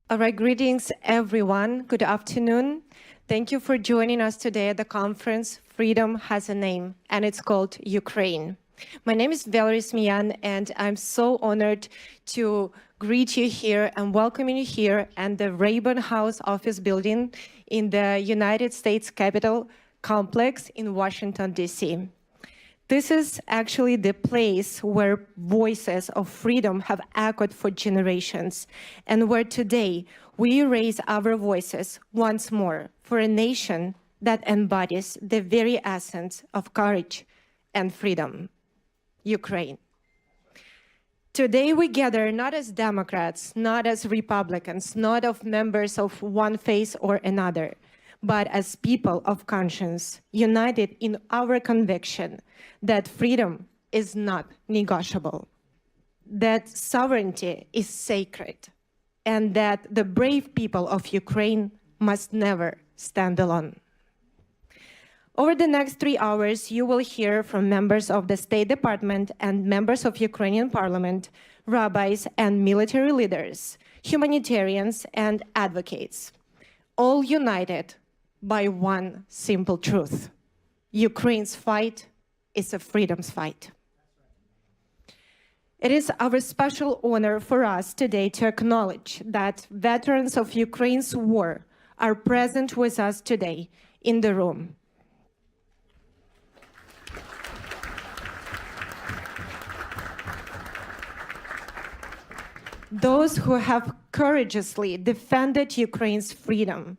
All right, greetings, everyone. Good afternoon. Thank you for joining us today at the conference Freedom Has a Name, and it's called Ukraine. My name is Valerie Smian, and I'm so honored to greet you here and welcome you here at the Rayburn House Office Building in the United States Capitol Complex in Washington, D.C. This is actually the place where voices of freedom have echoed for generations, and where today we raise our voices once more for a nation that embodies the very essence of courage and freedom, Ukraine. Today we gather not as Democrats, not as Republicans, not as members of one faith or another, but as people of conscience, united in our conviction that freedom is not negotiable, that sovereignty is sacred, and that the brave people of Ukraine must never stand alone. Over the next 3 hours, you will hear from members of the State Department and members of Ukrainian Parliament, rabbis and military leaders, humanitarians and advocates, all united by one simple truth: Ukraine's fight is a freedom's fight. It is our special honor for us today to acknowledge that veterans of Ukraine's war are present with us today in the room. Those who have courageously defended Ukraine's freedom,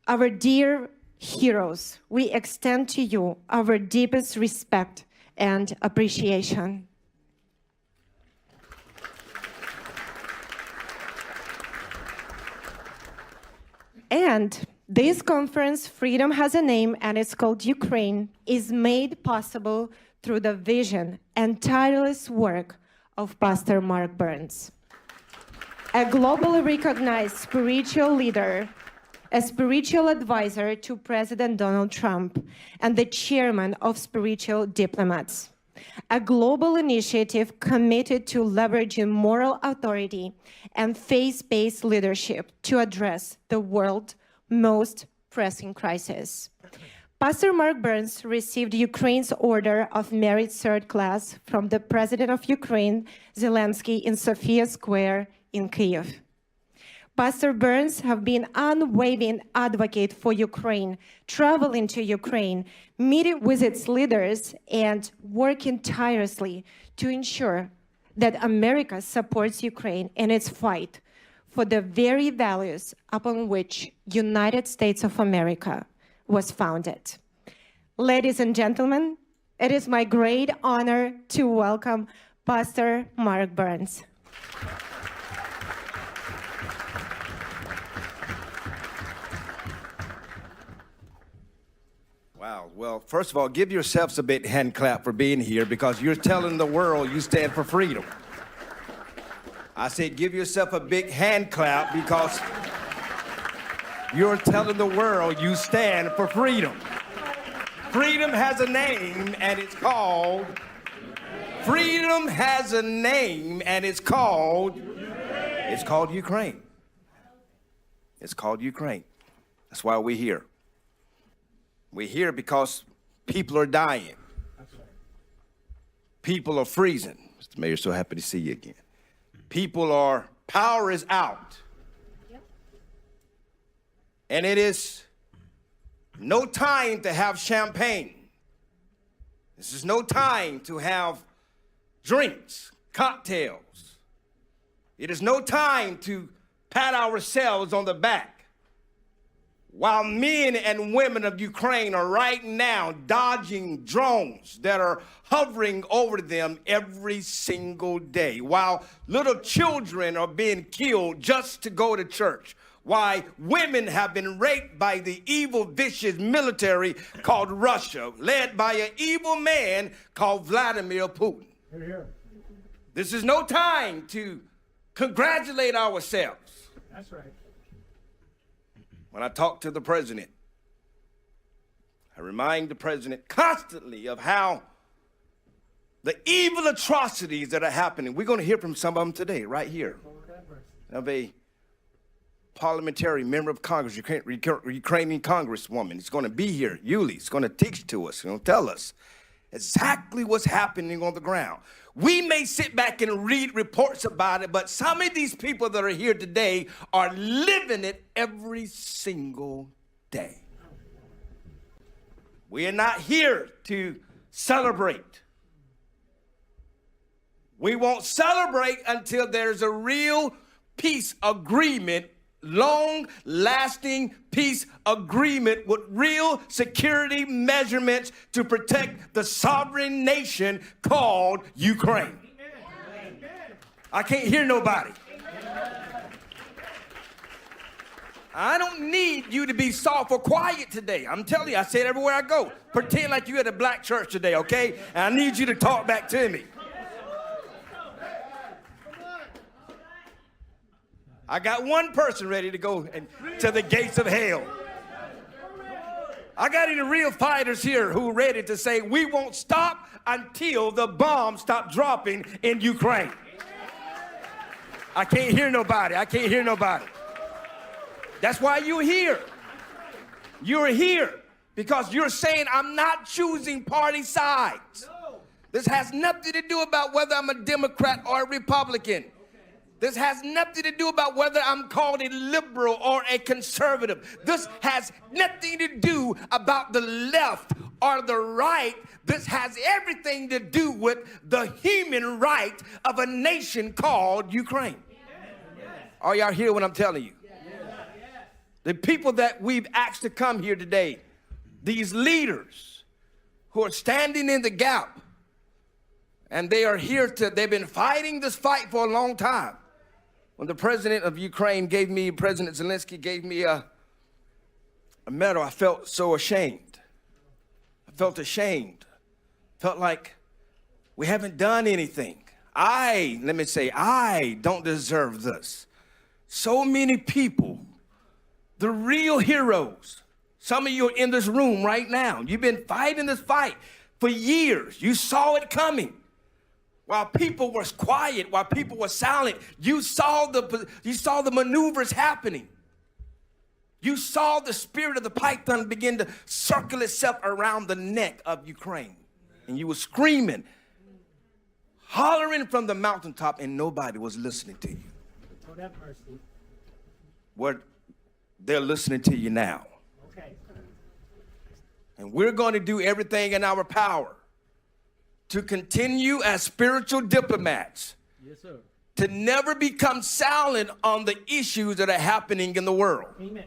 our dear heroes, we extend to you our deepest respect and appreciation. And this conference, Freedom Has a Name, and it's called Ukraine, is made possible through the vision and tireless work of Pastor Mark Burns, a globally recognized spiritual leader, a spiritual advisor to President Donald Trump, and the chairman of Spiritual Diplomats, a global initiative committed to leveraging moral authority and faith-based leadership to address the world's most pressing crisis. Pastor Mark Burns received Ukraine's Order of Merit Third Class from the President of Ukraine, Zelensky, in Sofia Square in Kyiv. Pastor Burns have been unwavering advocate for Ukraine, traveling to Ukraine, meeting with its leaders, and working tirelessly to ensure that America supports Ukraine in its fight for the very values upon which United States of America was founded. Ladies and gentlemen, it is my great honor to welcome Pastor Mark Burns. Wow. Well, first of all, give yourselves a big hand clap for being here, because you're telling the world you stand for freedom. I said give yourself a big hand clap because you're telling the world you stand for freedom. Freedom has a name, and it's called... Freedom has a name, and it's called... It's called Ukraine. It's called Ukraine. That's why we're here. We're here because people are dying. People are freezing. Mr. Mayor, so happy to see you again. Power is out. And it is no time to have champagne. This is no time to have drinks, cocktails. It is no time to pat ourselves on the back, while men and women of Ukraine are right now dodging drones that are hovering over them every single day, while little children are being killed just to go to church, while women have been raped by the evil, vicious military called Russia, led by an evil man called Vladimir Putin. Hear, hear. This is no time to congratulate ourselves. That's right. When I talk to the president, I remind the president constantly of how the evil atrocities that are happening. We're going to hear from some of them today, right here. Of a parliamentarian, member of Congress, Ukrainian congresswoman. He's going to be here. Yuli is going to teach to us. He's going to tell us exactly what's happening on the ground. We may sit back and read reports about it, but some of these people that are here today are living it every single day. We are not here to celebrate. We won't celebrate until there's a real peace agreement, long-lasting peace agreement with real security measurements to protect the sovereign nation called Ukraine. I can't hear nobody. I don't need you to be soft or quiet today. I'm telling you, I say it everywhere I go. Pretend like you're at a black church today, okay? And I need you to talk back to me. I got one person ready to go to the gates of hell. I got any real fighters here who are ready to say, we won't stop until the bombs stop dropping in Ukraine. I can't hear nobody. I can't hear nobody. That's why you're here. You're here because you're saying, I'm not choosing party sides. This has nothing to do about whether I'm a Democrat or a Republican. This has nothing to do about whether I'm called a liberal or a conservative. This has nothing to do about the left or the right. This has everything to do with the human right of a nation called Ukraine. Are y'all hear what I'm telling you? The people that we've asked to come here today, these leaders who are standing in the gap, and they are here they've been fighting this fight for a long time. When the president of Ukraine President Zelensky gave me a medal, I felt so ashamed. I felt ashamed. Felt like we haven't done anything. I don't deserve this. So many people, the real heroes, some of you are in this room right now. You've been fighting this fight for years. You saw it coming. While people were quiet, while people were silent, you saw the maneuvers happening. You saw the spirit of the python begin to circle itself around the neck of Ukraine. And you were screaming, hollering from the mountaintop, and nobody was listening to you. Lord have mercy. They're listening to you now. Okay. And we're going to do everything in our power to continue as spiritual diplomats. Yes, sir. To never become silent on the issues that are happening in the world. Amen.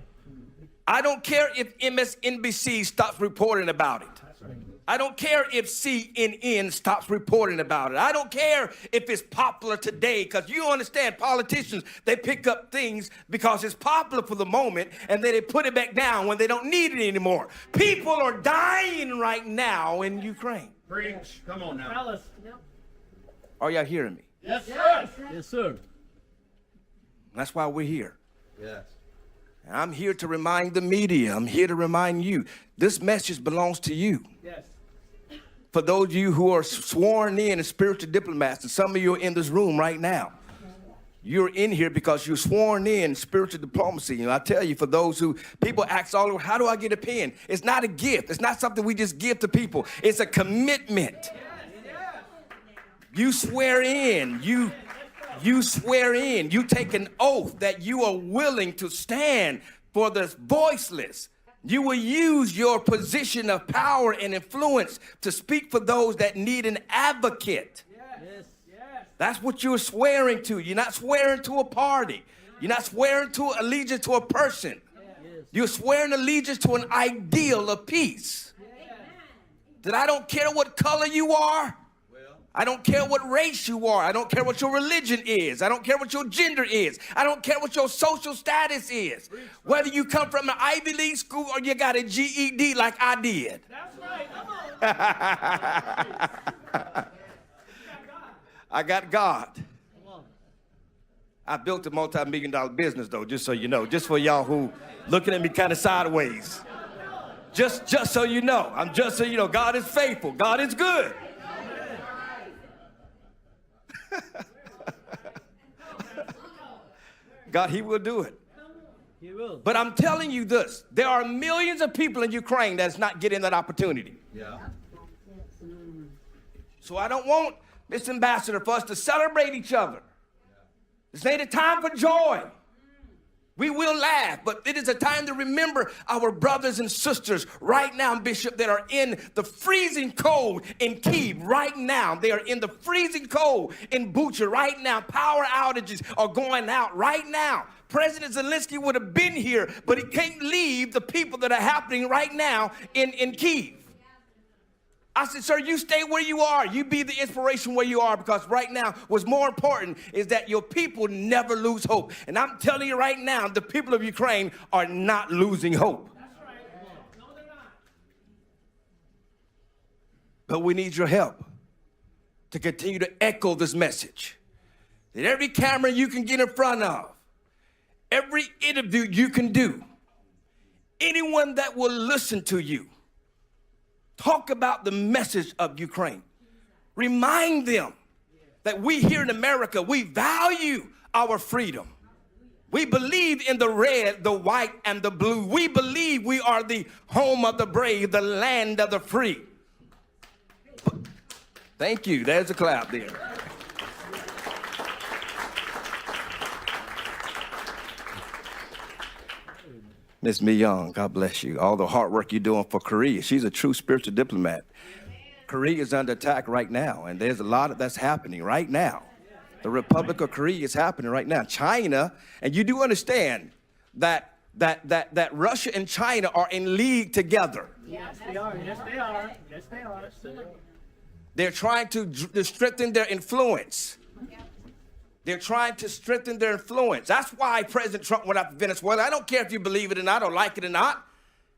I don't care if MSNBC stops reporting about it. That's right. I don't care if CNN stops reporting about it. I don't care if it's popular today, because you understand politicians, they pick up things because it's popular for the moment, and then they put it back down when they don't need it anymore. People are dying right now in Ukraine. Preach. Come on now. Fellas. Yep. Are y'all hearing me? Yes, sir. Yes, sir. That's why we're here. Yes. And I'm here to remind the media. I'm here to remind you. This message belongs to you. Yes. For those of you who are sworn in as spiritual diplomats, and some of you are in this room right now, you're in here because you're sworn in spiritual diplomacy. And I tell you, for those who, people ask all over, how do I get a pen? It's not a gift. It's not something we just give to people. It's a commitment. You swear in. You swear in. You take an oath that you are willing to stand for the voiceless. You will use your position of power and influence to speak for those that need an advocate. Yes. That's what you're swearing to. You're not swearing to a party. You're not swearing to allegiance to a person. You're swearing allegiance to an ideal of peace. That I don't care what color you are. I don't care what race you are. I don't care what your religion is. I don't care what your gender is. I don't care what your social status is. Whether you come from an Ivy League school or you got a GED like I did. That's right. Come on. I got God. I built a multi-million-dollar business, though, just so you know. Just for y'all who looking at me kind of sideways. Just so you know. Just so you know, God is faithful. God is good. God, he will do it. He will. But I'm telling you this, there are millions of people in Ukraine that's not getting that opportunity. Yeah. So I don't want, Mr. Ambassador, for us to celebrate each other. This ain't a time for joy. We will laugh, but it is a time to remember our brothers and sisters right now, Bishop, that are in the freezing cold in Kyiv right now. They are in the freezing cold in Bucha right now. Power outages are going out right now. President Zelensky would have been here, but he can't leave the people that are happening right now in Kyiv. I said, sir, you stay where you are. You be the inspiration where you are, because right now what's more important is that your people never lose hope. And I'm telling you right now, the people of Ukraine are not losing hope. That's right. No, they're not. But we need your help to continue to echo this message. That every camera you can get in front of, every interview you can do, anyone that will listen to you, talk about the message of Ukraine. Remind them that we here in America, we value our freedom. We believe in the red, the white, and the blue. We believe we are the home of the brave, the land of the free. Thank you. There's a clap there. Miss Mi Young, God bless you. All the hard work you're doing for Korea. She's a true spiritual diplomat. Korea is under attack right now, and there's a lot that's happening right now. The Republic of Korea is happening right now. China, and you do understand that Russia and China are in league together. Yes, they are. Yes, they are. Yes, they are. They're trying to strengthen their influence. They're trying to strengthen their influence. That's why President Trump went after Venezuela. I don't care if you believe it or not or like it or not.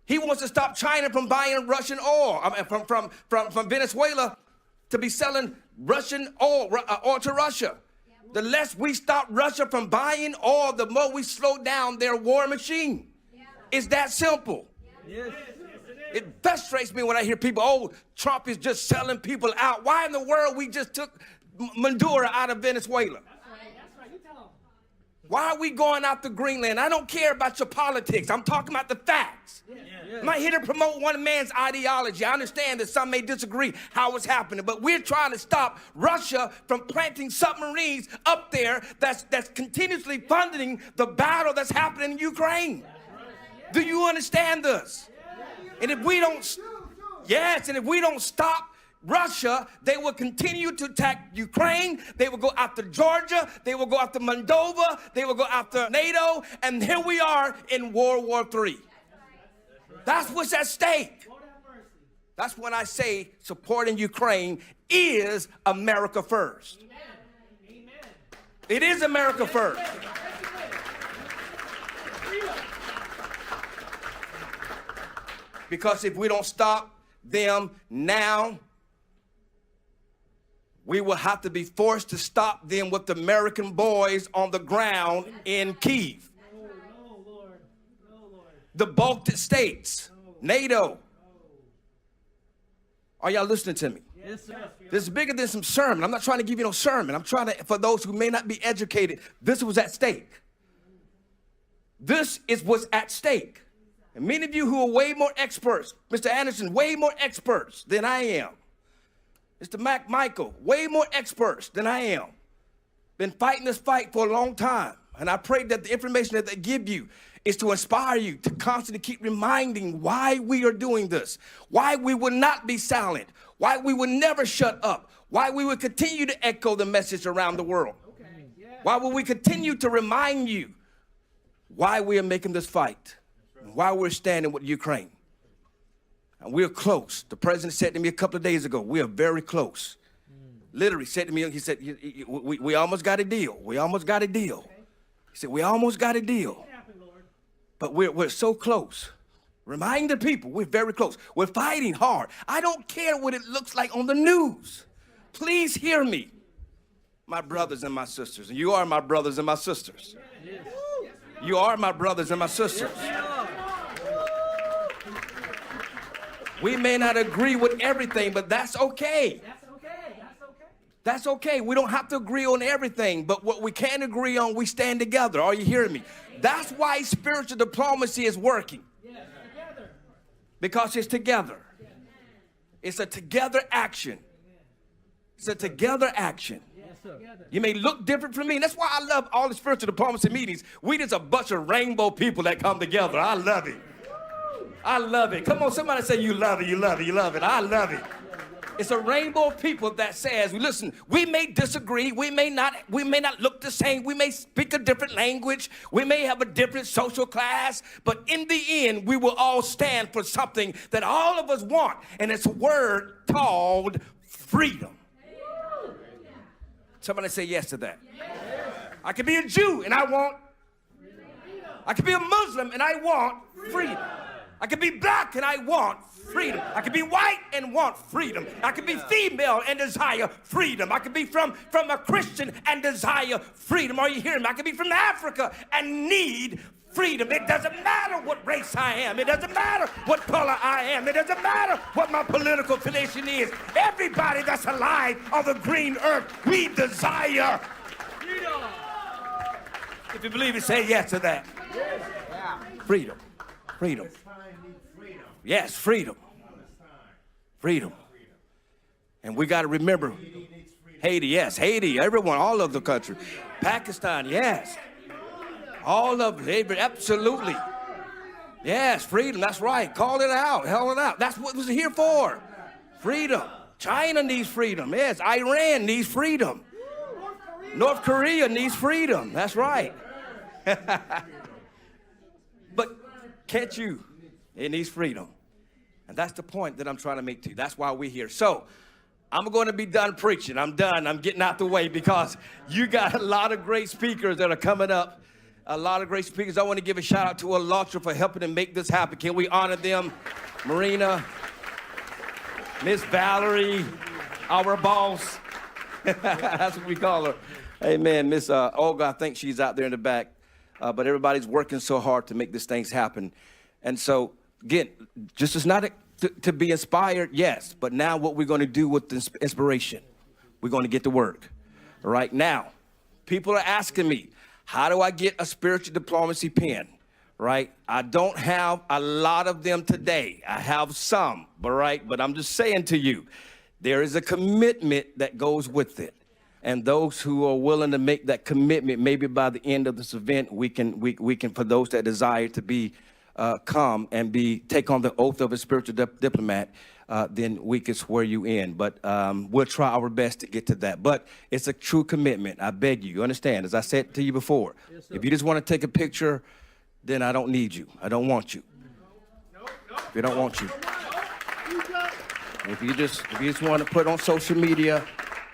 He wants to stop China from buying Russian oil, from Venezuela to be selling Russian oil to Russia. The less we stop Russia from buying oil, the more we slow down their war machine. It's that simple. Yes. It frustrates me when I hear people, oh, Trump is just selling people out. Why in the world we just took Maduro out of Venezuela? Why are we going out to Greenland? I don't care about your politics. I'm talking about the facts. I'm not here to promote one man's ideology. I understand that some may disagree how it's happening, but we're trying to stop Russia from planting submarines up there that's continuously funding the battle that's happening in Ukraine. Do you understand this? And if we don't, and if we don't stop Russia, they will continue to attack Ukraine. They will go after Georgia. They will go after Moldova. They will go after NATO. And here we are in World War III. That's what's at stake. That's when I say supporting Ukraine is America first. It is America first. Because if we don't stop them now, we will have to be forced to stop them with American boys on the ground in Kyiv. The Baltic states, NATO. Are y'all listening to me? Yes, sir. This is bigger than some sermon. I'm not trying to give you no sermon. I'm trying to, for those who may not be educated, this was at stake. This is what's at stake. And many of you who are way more experts, Mr. Anderson, way more experts than I am. Mr. Michael, way more experts than I am. Been fighting this fight for a long time. And I pray that the information that they give you is to inspire you to constantly keep reminding why we are doing this, why we will not be silent, why we will never shut up, why we will continue to echo the message around the world. Why will we continue to remind you why we are making this fight, and why we're standing with Ukraine. And we're close. The president said to me a couple of days ago, we are very close. Literally said to me, he said, we almost got a deal. We almost got a deal. He said, we almost got a deal. But we're so close. Remind the people, we're very close. We're fighting hard. I don't care what it looks like on the news. Please hear me, my brothers and my sisters. And you are my brothers and my sisters. You are my brothers and my sisters. We may not agree with everything, but that's okay. That's okay. We don't have to agree on everything, but what we can agree on, we stand together. Are you hearing me? That's why spiritual diplomacy is working. Because it's together. It's a together action. It's a together action. You may look different from me. That's why I love all the spiritual diplomacy meetings. We just a bunch of rainbow people that come together. I love it. I love it. Come on, somebody say you love it, you love it, you love it. I love it. It's a rainbow of people that says, listen, we may disagree, we may not look the same, we may speak a different language, we may have a different social class, but in the end, we will all stand for something that all of us want, and it's a word called freedom. Somebody say yes to that. I could be a Jew and I want freedom. I could be a Muslim and I want freedom. I could be black and I want freedom. I could be white and want freedom. I could be female and desire freedom. I could be from a Christian and desire freedom. Are you hearing me? I could be from Africa and need freedom. It doesn't matter what race I am. It doesn't matter what color I am. It doesn't matter what my political affiliation is. Everybody that's alive on the green earth, we desire freedom. If you believe it, say yes to that. Freedom. Freedom. Yes, freedom. Freedom. And we got to remember Haiti, yes, Haiti, everyone, all of the country. Pakistan, yes. All of it, absolutely. Yes, freedom, that's right. Call it out, hell it out. That's what it was here for. Freedom. China needs freedom. Yes, Iran needs freedom. North Korea needs freedom. That's right. But can't you? It needs freedom. And that's the point that I'm trying to make to you. That's why we're here. So I'm going to be done preaching. I'm done. I'm getting out the way because you got a lot of great speakers that are coming up. A lot of great speakers. I want to give a shout out to ALLATRA for helping to make this happen. Can we honor them? Marina, Miss Valerie, our boss. That's what we call her. Amen. Miss Olga, I think she's out there in the back. But everybody's working so hard to make these things happen. And so, again, just as not to be inspired, yes. But now what we're going to do with this inspiration, we're going to get to work. Right now, people are asking me, how do I get a spiritual diplomacy pen? Right? I don't have a lot of them today. I have some, but I'm just saying to you, there is a commitment that goes with it. And those who are willing to make that commitment, maybe by the end of this event, we can, for those that desire to be, come and take on the oath of a spiritual diplomat, then we can swear you in. But we'll try our best to get to that. But it's a true commitment. I beg you. You understand? As I said to you before, yes, if you just want to take a picture, then I don't need you. I don't want you. If you don't want you. If you just want to put on social media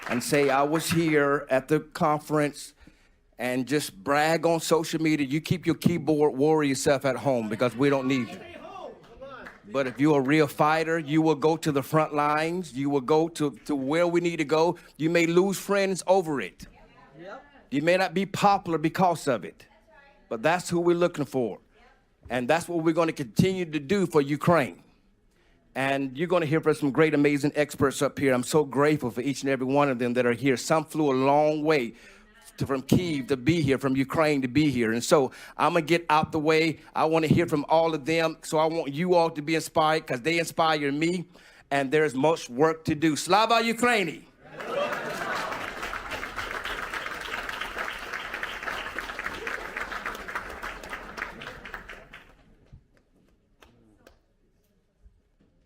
and say I was here at the conference and just brag on social media, you keep your keyboard warrior self at home because we don't need you. But if you're a real fighter, you will go to the front lines. You will go to where we need to go. You may lose friends over it. You may not be popular because of it. But that's who we're looking for. And that's what we're going to continue to do for Ukraine. And you're going to hear from some great, amazing experts up here. I'm so grateful for each and every one of them that are here. Some flew a long way from Kyiv to be here, from Ukraine to be here. And so I'm going to get out the way. I want to hear from all of them. So I want you all to be inspired because they inspire me. And there's much work to do. Slava Ukraini.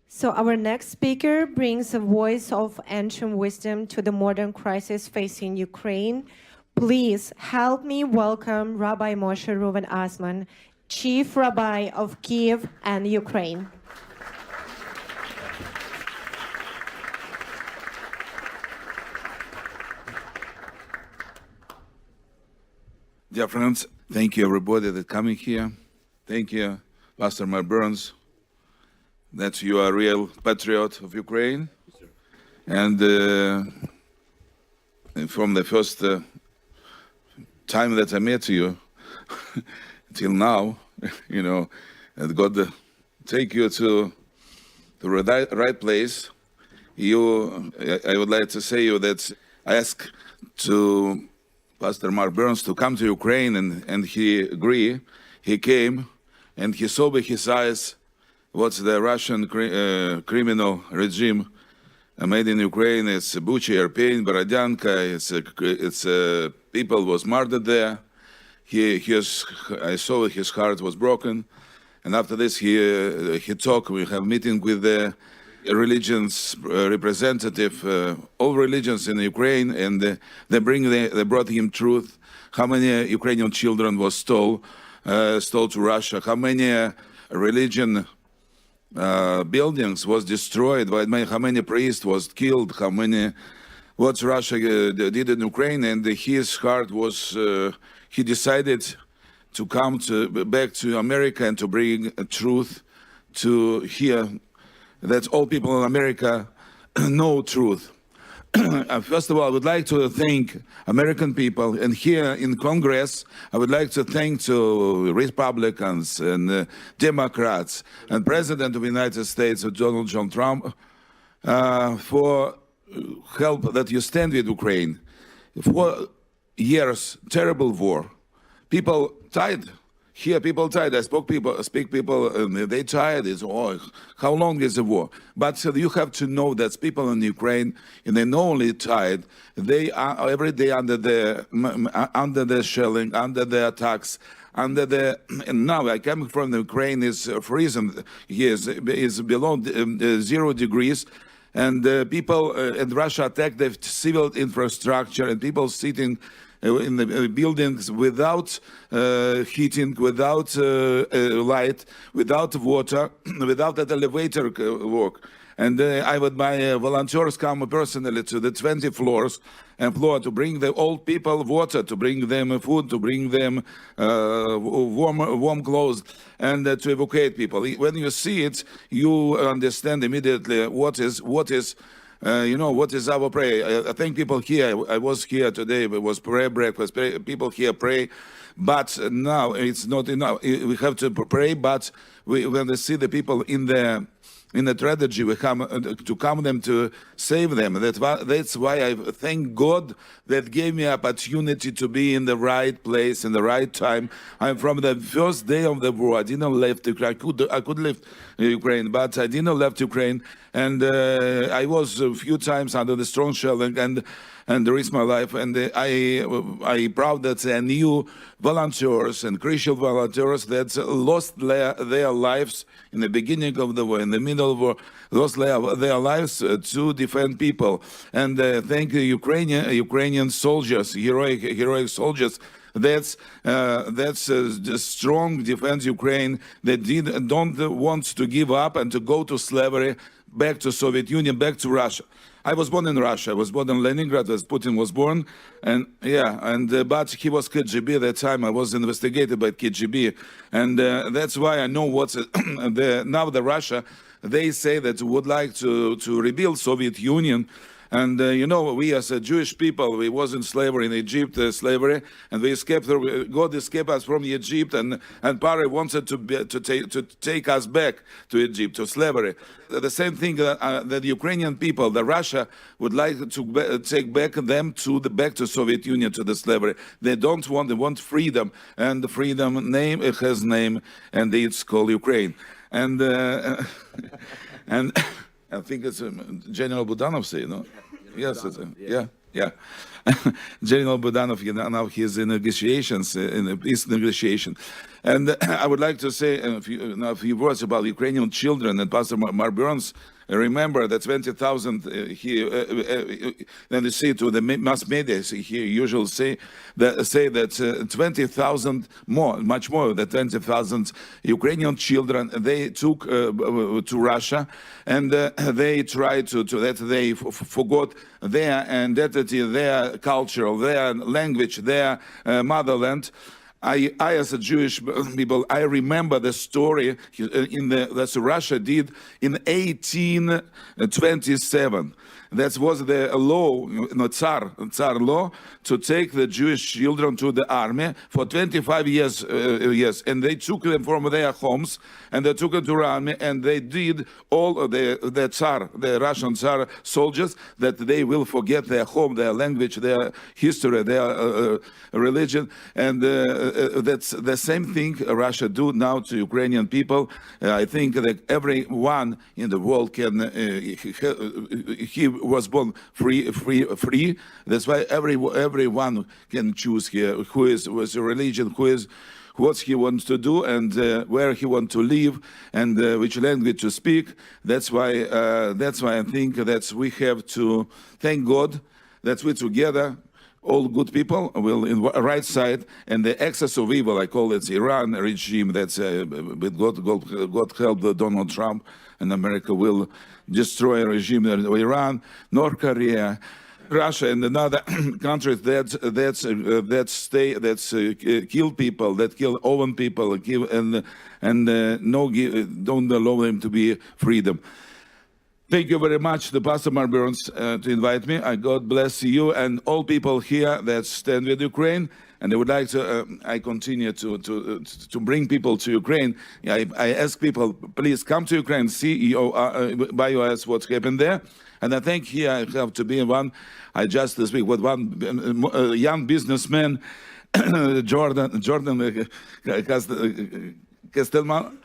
So our next speaker brings a voice of ancient wisdom to the modern crisis facing Ukraine. Please help me welcome Rabbi Moshe Reuven Osman, Chief Rabbi of Kyiv and Ukraine. Dear friends, thank you everybody that coming here. Thank you, Pastor Mike Burns, that you are a real patriot of Ukraine. And from the first time that I met you till now, you know, and God take you to the right place. I would like to say you that I asked to Pastor Mark Burns to come to Ukraine, and he agreed. He came, and he saw with his eyes what the Russian criminal regime made in Ukraine. It's Bucha, Irpin, Borodyanka. People was murdered there. I saw his heart was broken, and after this he talked. We have meeting with the religions representative, all religions in Ukraine, and they brought him truth. How many Ukrainian children was stole to Russia? How many religion buildings was destroyed? How many priests was killed? What Russia did in Ukraine? And his heart was. He decided to come back to America and to bring truth to here. That all people in America know truth. First of all, I would like to thank American people, and here in Congress, I would like to thank to Republicans and Democrats and President of the United States, Donald John Trump, for help that you stand with Ukraine. 4 years, terrible war. People died. Here, people died. I speak people, they tired. How long is the war? But you have to know that people in Ukraine, and they not only tired, they are every day under the shelling, under the attacks, and now I come from the Ukraine is freezing. Here is below 0 degrees. And people and Russia attacked the civil infrastructure, and people sitting in the buildings without heating, without light, without water, without that elevator work. And my volunteers come personally to the 20 floors to bring the old people water, to bring them food, to bring them warm clothes, and to evacuate people. When you see it, you understand immediately what is our prayer. I think people here, I was here today, it was prayer breakfast, people here pray, but now it's not enough. We have to pray, but when we see the people in the tragedy, we come them to save them. That's why I thank God that gave me opportunity to be in the right place in the right time. I'm from the first day of the war. I didn't left Ukraine. I could leave Ukraine, but I didn't left Ukraine. And I was a few times under the strong shelling and risked my life. And I proud that I knew volunteers and Christian volunteers that lost their lives in the beginning of the war, in the middle of the war, lost their lives to defend people. And thank the Ukrainian soldiers, heroic soldiers. That's a strong defense Ukraine that don't want to give up and to go to slavery, back to Soviet Union, back to Russia. I was born in Russia. I was born in Leningrad, as Putin was born, but he was KGB at that time. I was investigated by KGB, and that's why I know what's now the Russia. They say that would like to rebuild Soviet Union. And we as a Jewish people, we was in slavery in Egypt, slavery, and we escaped. God escaped us from Egypt, and Pharaoh wanted to take us back to Egypt, to slavery. The same thing that the Ukrainian people, the Russia, would like to take back them back to Soviet Union, to the slavery. They don't want. They want freedom, and the freedom name it has name, and it's called Ukraine. And and. I think it's General Budanov say, no? Yes, yeah. General Budanov, now he's in negotiations, in a peace negotiation. And I would like to say a few words about Ukrainian children. And Pastor Mark Burns, remember that 20,000 then you see to the mass media, he usually say that 20,000 more, much more than 20,000 Ukrainian children they took to Russia, and they tried that they forgot their identity, their culture, their language, their motherland. I, as a Jewish people, I remember the story that Russia did in 1827. that was the law, Tsar law, to take the Jewish children to the army for 25 years, and they took them from their homes, and they took them to the army, and they did all of the Tsar, the Russian Tsar soldiers, that they will forget their home, their language, their history, their religion, and that's the same thing Russia do now to Ukrainian people. I think that everyone in the world can, he was born free. That's why everyone can choose here who is with a religion, who is what he wants to do, and where he wants to live, and which language to speak. That's why I think that we have to thank God that we together, all good people, will in the right side, and the excess of evil, I call it Iran regime, that's with God help Donald Trump, and America will destroy a regime in Iran, North Korea, Russia, and another countries that kill people, that kill own people, and don't allow them to be freedom. Thank you very much to Pastor Mark Burns to invite me. God bless you and all people here that stand with Ukraine. And I would like to, I continue to bring people to Ukraine. I ask people, please come to Ukraine, see by your eyes what's happened there. And I think here I have to be one. I just this week with one young businessman, Jordan Castelman.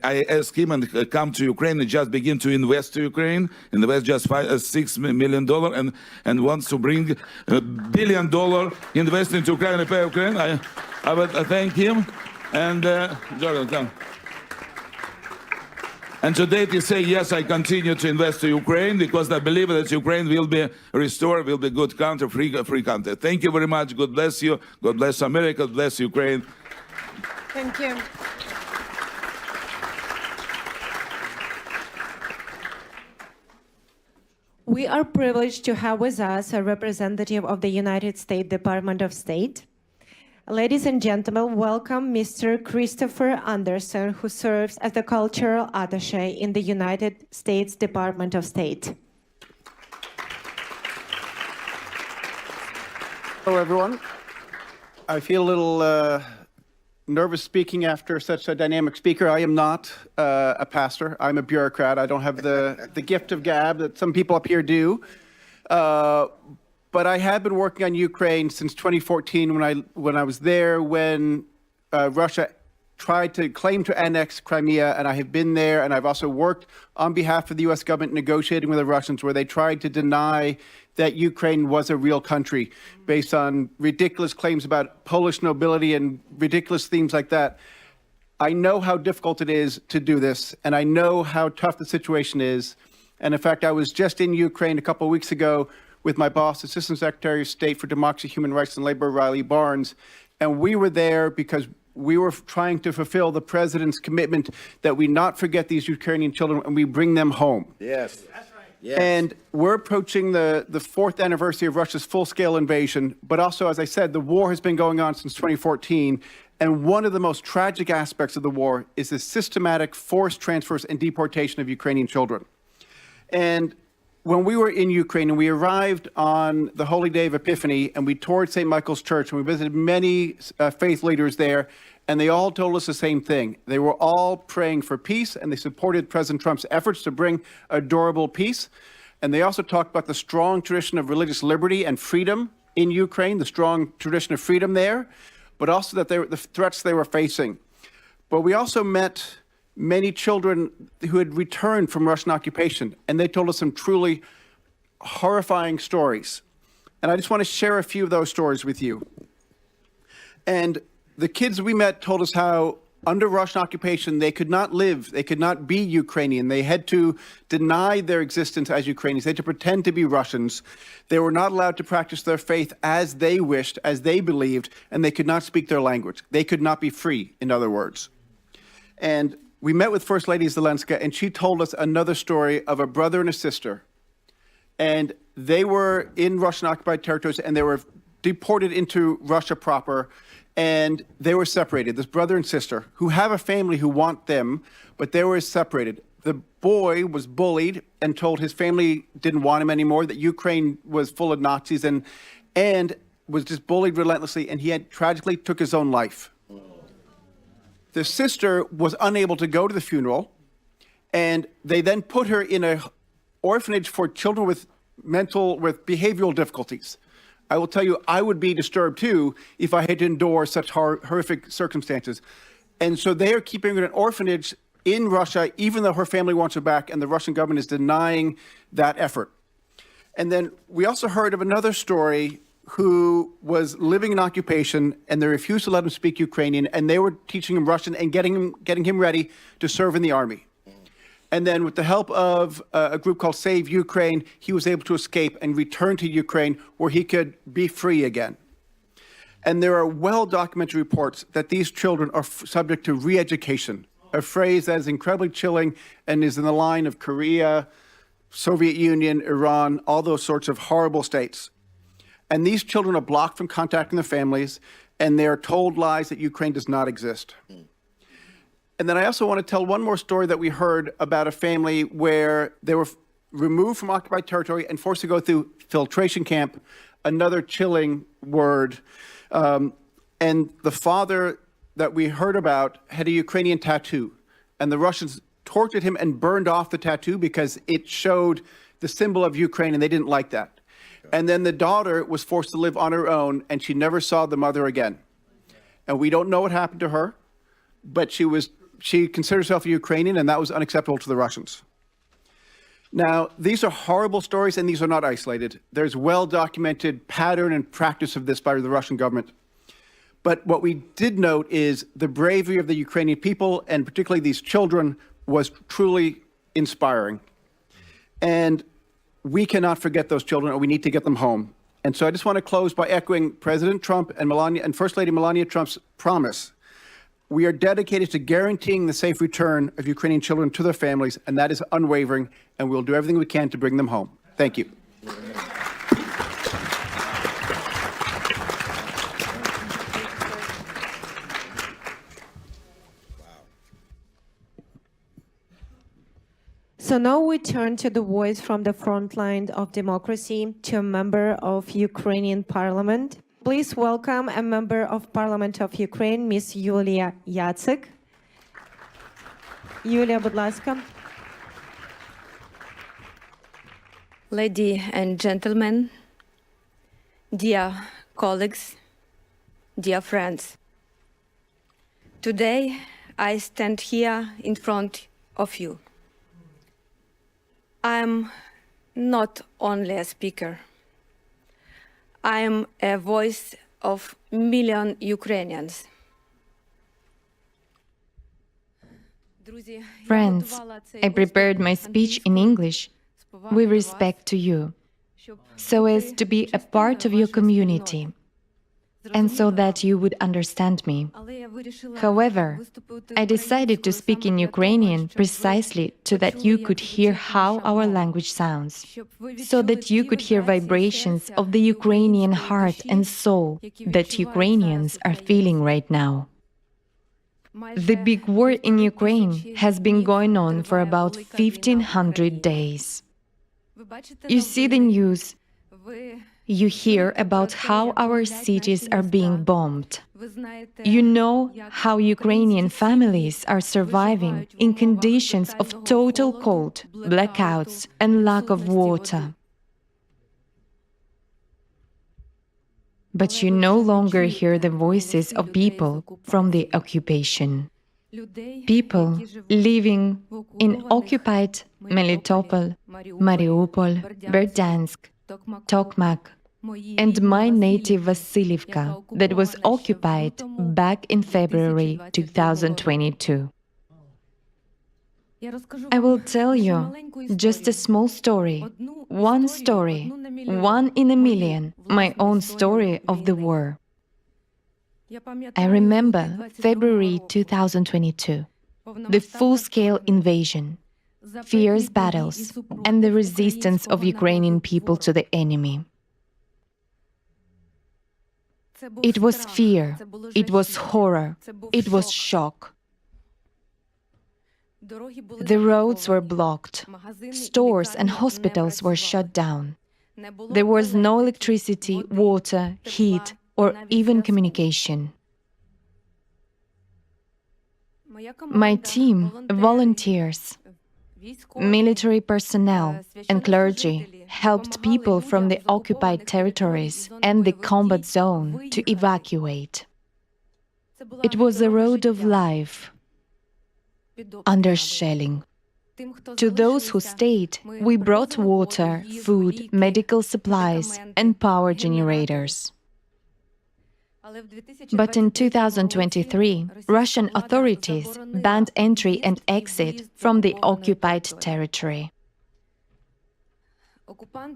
I asked him and come to Ukraine and just begin to invest to Ukraine, invest just $6 million and wants to bring $1 billion investment to Ukraine and pay Ukraine. I would thank him. And Jordan, come. And today they say, yes, I continue to invest to Ukraine because I believe that Ukraine will be restored, will be good country, free country. Thank you very much. God bless you. God bless America. God bless Ukraine. Thank you. We are privileged to have with us a representative of the United States Department of State. Ladies and gentlemen, welcome Mr. Christopher Anderson, who serves as the cultural attaché in the United States Department of State. Hello, everyone. I feel a little nervous speaking after such a dynamic speaker. I am not a pastor. I'm a bureaucrat. I don't have the gift of gab that some people up here do. But I have been working on Ukraine since 2014 when I was there when Russia tried to claim to annex Crimea, and I have been there, and I've also worked on behalf of the U.S. government negotiating with the Russians where they tried to deny that Ukraine was a real country based on ridiculous claims about Polish nobility and ridiculous themes like that. I know how difficult it is to do this, and I know how tough the situation is. And in fact, I was just in Ukraine a couple of weeks ago with my boss, Assistant Secretary of State for Democracy, Human Rights and Labor, Riley Barnes. And we were there because we were trying to fulfill the president's commitment that we not forget these Ukrainian children and we bring them home. Yes. That's right. Yes. And we're approaching the fourth anniversary of Russia's full-scale invasion. But also, as I said, the war has been going on since 2014. And one of the most tragic aspects of the war is the systematic forced transfers and deportation of Ukrainian children. And when we were in Ukraine and we arrived on the Holy Day of Epiphany and we toured St. Michael's Church and we visited many faith leaders there, and they all told us the same thing. They were all praying for peace and they supported President Trump's efforts to bring a durable peace. And they also talked about the strong tradition of religious liberty and freedom in Ukraine, the strong tradition of freedom there, but also that the threats they were facing. But we also met many children who had returned from Russian occupation, and they told us some truly horrifying stories. And I just want to share a few of those stories with you. And the kids we met told us how under Russian occupation, they could not live, they could not be Ukrainian. They had to deny their existence as Ukrainians. They had to pretend to be Russians. They were not allowed to practice their faith as they wished, as they believed, and they could not speak their language. They could not be free, in other words. And we met with First Lady Zelenska, and she told us another story of a brother and a sister. And they were in Russian-occupied territories, and they were deported into Russia proper, and they were separated, this brother and sister, who have a family who want them, but they were separated. the boy was bullied and told his family didn't want him anymore, that Ukraine was full of Nazis, and was just bullied relentlessly, and he had tragically took his own life. The sister was unable to go to the funeral, and they then put her in an orphanage for children with behavioral difficulties. I will tell you, I would be disturbed too if I had to endure such horrific circumstances. And so they are keeping her in an orphanage in Russia, even though her family wants her back, and the Russian government is denying that effort. And then we also heard of another story who was living in occupation, and they refused to let him speak Ukrainian, and they were teaching him Russian and getting him ready to serve in the army. And then with the help of a group called Save Ukraine, he was able to escape and return to Ukraine where he could be free again. And there are well-documented reports that these children are subject to re-education, a phrase that is incredibly chilling and is in the line of Korea, Soviet Union, Iran, all those sorts of horrible states. And these children are blocked from contacting their families, and they are told lies that Ukraine does not exist. And then I also want to tell one more story that we heard about a family where they were removed from occupied territory and forced to go through filtration camp, another chilling word. And the father that we heard about had a Ukrainian tattoo, and the Russians tortured him and burned off the tattoo because it showed the symbol of Ukraine, and they didn't like that. And then the daughter was forced to live on her own, and she never saw the mother again. And we don't know what happened to her, but she considered herself a Ukrainian, and that was unacceptable to the Russians. Now, these are horrible stories, and these are not isolated. There's well-documented pattern and practice of this by the Russian government. But what we did note is the bravery of the Ukrainian people, and particularly these children, was truly inspiring. And we cannot forget those children, or we need to get them home. And so I just want to close by echoing President Trump and First Lady Melania Trump's promise. We are dedicated to guaranteeing the safe return of Ukrainian children to their families, and that is unwavering, and we'll do everything we can to bring them home. Thank you. So now we turn to the voice from the front line of democracy, to a member of Ukrainian parliament. Please welcome a member of Parliament of Ukraine, Ms. Yulia Yacek. Yulia, будь ласка. Ladies and gentlemen, dear colleagues, dear friends, today I stand here in front of you. I am not only a speaker. I am a voice of millions Ukrainians. Friends, I prepared my speech in English with respect to you, so as to be a part of your community, and so that you would understand me. However, I decided to speak in Ukrainian precisely so that you could hear how our language sounds, so that you could hear vibrations of the Ukrainian heart and soul that Ukrainians are feeling right now. The big war in Ukraine has been going on for about 1,500 days. You see the news. You hear about how our cities are being bombed. You know how Ukrainian families are surviving in conditions of total cold, blackouts, and lack of water. But you no longer hear the voices of people from the occupation. People living in occupied Melitopol, Mariupol, Berdyansk, Tokmak, and my native Vasilivka that was occupied back in February 2022. I will tell you just a small story, one in a million, my own story of the war. I remember February 2022, the full-scale invasion, fierce battles, and the resistance of Ukrainian people to the enemy. It was fear, it was horror, it was shock. The roads were blocked. Stores and hospitals were shut down. There was no electricity, water, heat, or even communication. My team, volunteers, military personnel, and clergy helped people from the occupied territories and the combat zone to evacuate. It was a road of life under shelling. To those who stayed, we brought water, food, medical supplies, and power generators. But in 2023, Russian authorities banned entry and exit from the occupied territory.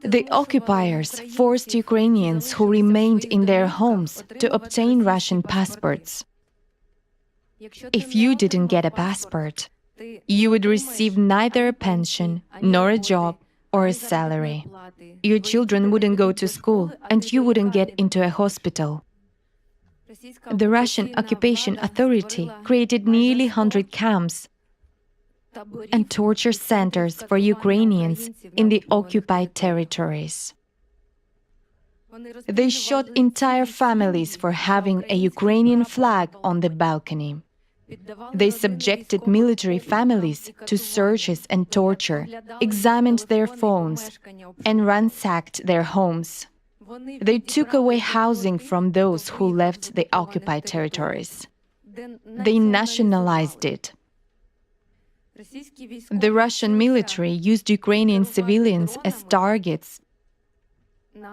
The occupiers forced Ukrainians who remained in their homes to obtain Russian passports. If you didn't get a passport, you would receive neither a pension, nor a job, or a salary. Your children wouldn't go to school, and you wouldn't get into a hospital. The Russian occupation authority created nearly 100 camps and torture centers for Ukrainians in the occupied territories. They shot entire families for having a Ukrainian flag on the balcony. They subjected military families to searches and torture, examined their phones, and ransacked their homes. They took away housing from those who left the occupied territories. They nationalized it. The Russian military used Ukrainian civilians as targets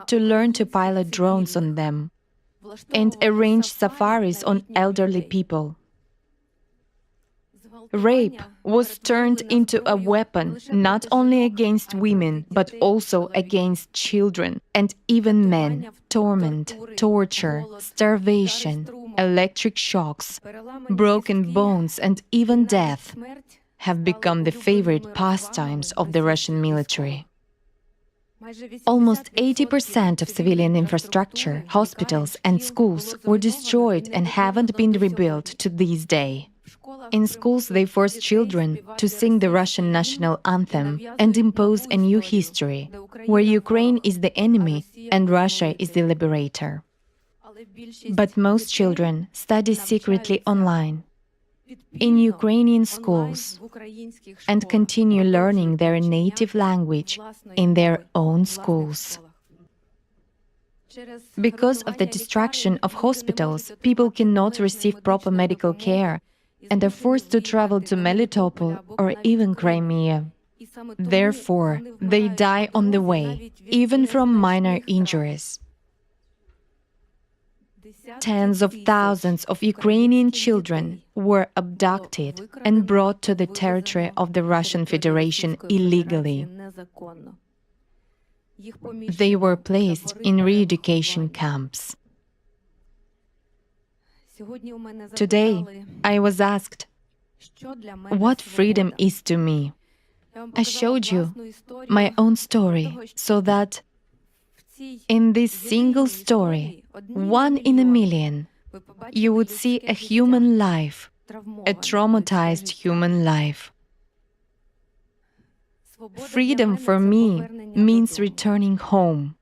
to learn to pilot drones on them and arrange safaris on elderly people. Rape was turned into a weapon not only against women, but also against children and even men. Torment, torture, starvation, electric shocks, broken bones, and even death have become the favorite pastimes of the Russian military. Almost 80% of civilian infrastructure, hospitals, and schools were destroyed and haven't been rebuilt to this day. In schools, they forced children to sing the Russian national anthem and impose a new history, where Ukraine is the enemy and Russia is the liberator. But most children study secretly online, in Ukrainian schools, and continue learning their native language in their own schools. Because of the destruction of hospitals, people cannot receive proper medical care and are forced to travel to Melitopol or even Crimea. Therefore, they die on the way, even from minor injuries. Tens of thousands of Ukrainian children were abducted and brought to the territory of the Russian Federation illegally. They were placed in re-education camps. Today, I was asked, what freedom is to me? I showed you my own story so that in this single story, 1 in a million, you would see a human life, a traumatized human life. Freedom for me means returning home.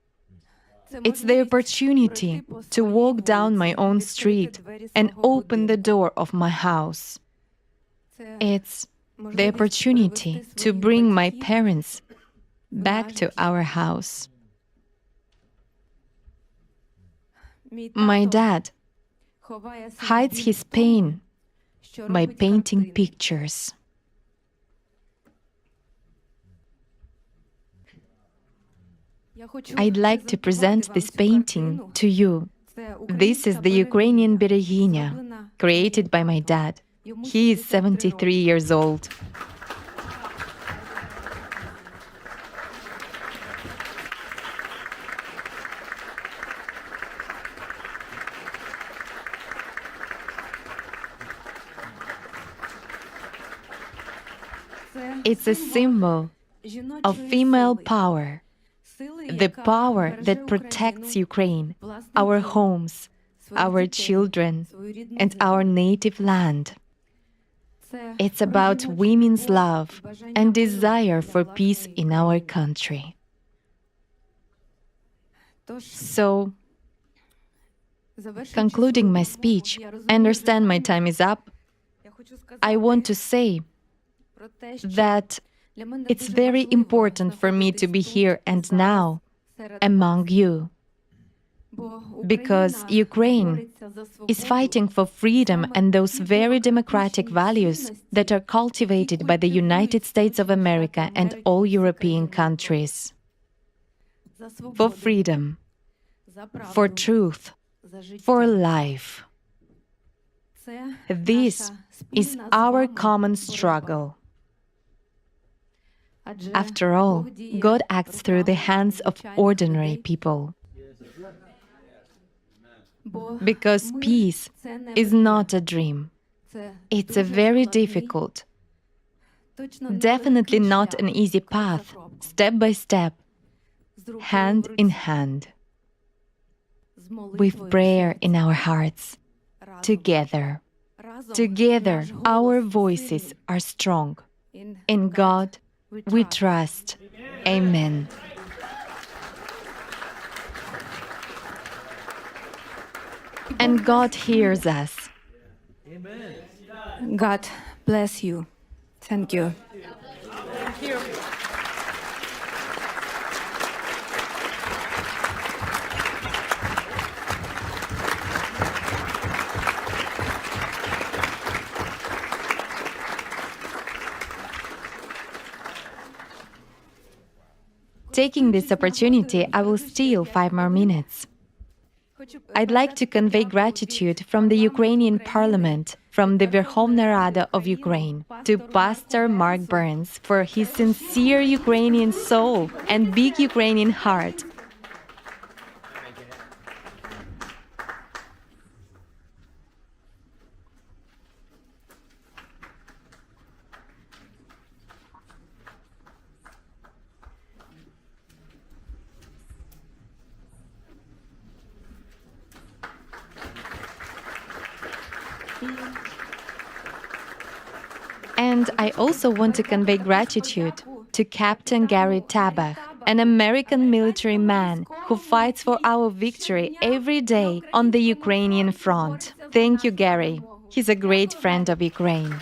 It's the opportunity to walk down my own street and open the door of my house. It's the opportunity to bring my parents back to our house. My dad hides his pain by painting pictures. I'd like to present this painting to you. This is the Ukrainian Bereginya, created by my dad. He is 73 years old. It's a symbol of female power. The power that protects Ukraine, our homes, our children, and our native land. It's about women's love and desire for peace in our country. So, concluding my speech, I understand my time is up. I want to say that it's very important for me to be here and now among you, because Ukraine is fighting for freedom and those very democratic values that are cultivated by the United States of America and all European countries. For freedom, for truth, for life. This is our common struggle. After all, God acts through the hands of ordinary people. Because peace is not a dream. It's a very difficult, definitely not an easy path, step by step, hand in hand, with prayer in our hearts, together. Together, our voices are strong. In God, we trust. Amen. And God hears us. God bless you. Thank you. Thank you. Taking this opportunity, I will steal 5 more minutes. I'd like to convey gratitude from the Ukrainian Parliament, from the Verkhovna Rada of Ukraine, to Pastor Mark Burns for his sincere Ukrainian soul and big Ukrainian heart. And I also want to convey gratitude to Captain Gary Tabach, an American military man who fights for our victory every day on the Ukrainian front. Thank you, Gary. He's a great friend of Ukraine.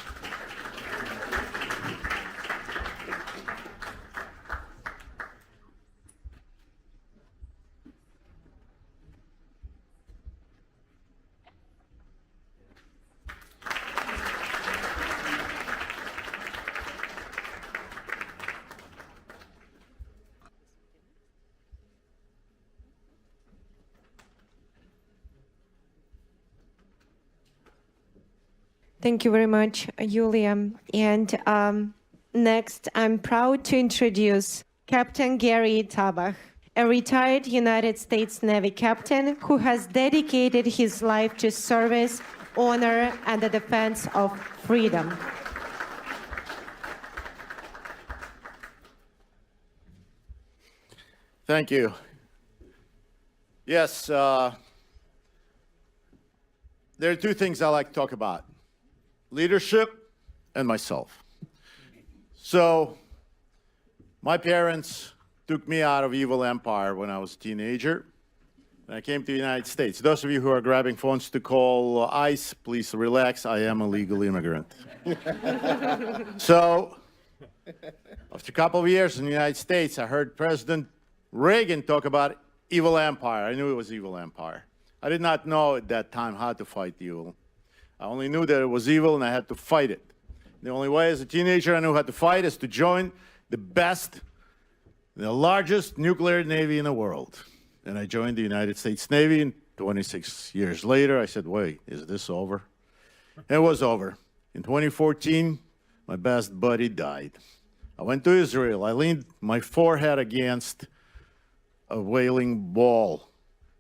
Thank you very much, Yulia. And next, I'm proud to introduce Captain Gary Tabach, a retired United States Navy captain who has dedicated his life to service, honor, and the defense of freedom. Thank you. Yes, there are 2 things I like to talk about: leadership and myself. So, my parents took me out of evil empire when I was a teenager, and I came to the United States. Those of you who are grabbing phones to call ICE, please relax. I am a legal immigrant. So, after a couple of years in the United States, I heard President Reagan talk about evil empire. I knew it was evil empire. I did not know at that time how to fight evil. I only knew that it was evil and I had to fight it. The only way as a teenager I knew how to fight is to join the best, the largest nuclear navy in the world. And I joined the United States Navy, and 26 years later I said, wait, is this over? It was over. In 2014, my best buddy died. I went to Israel. I leaned my forehead against a wailing wall,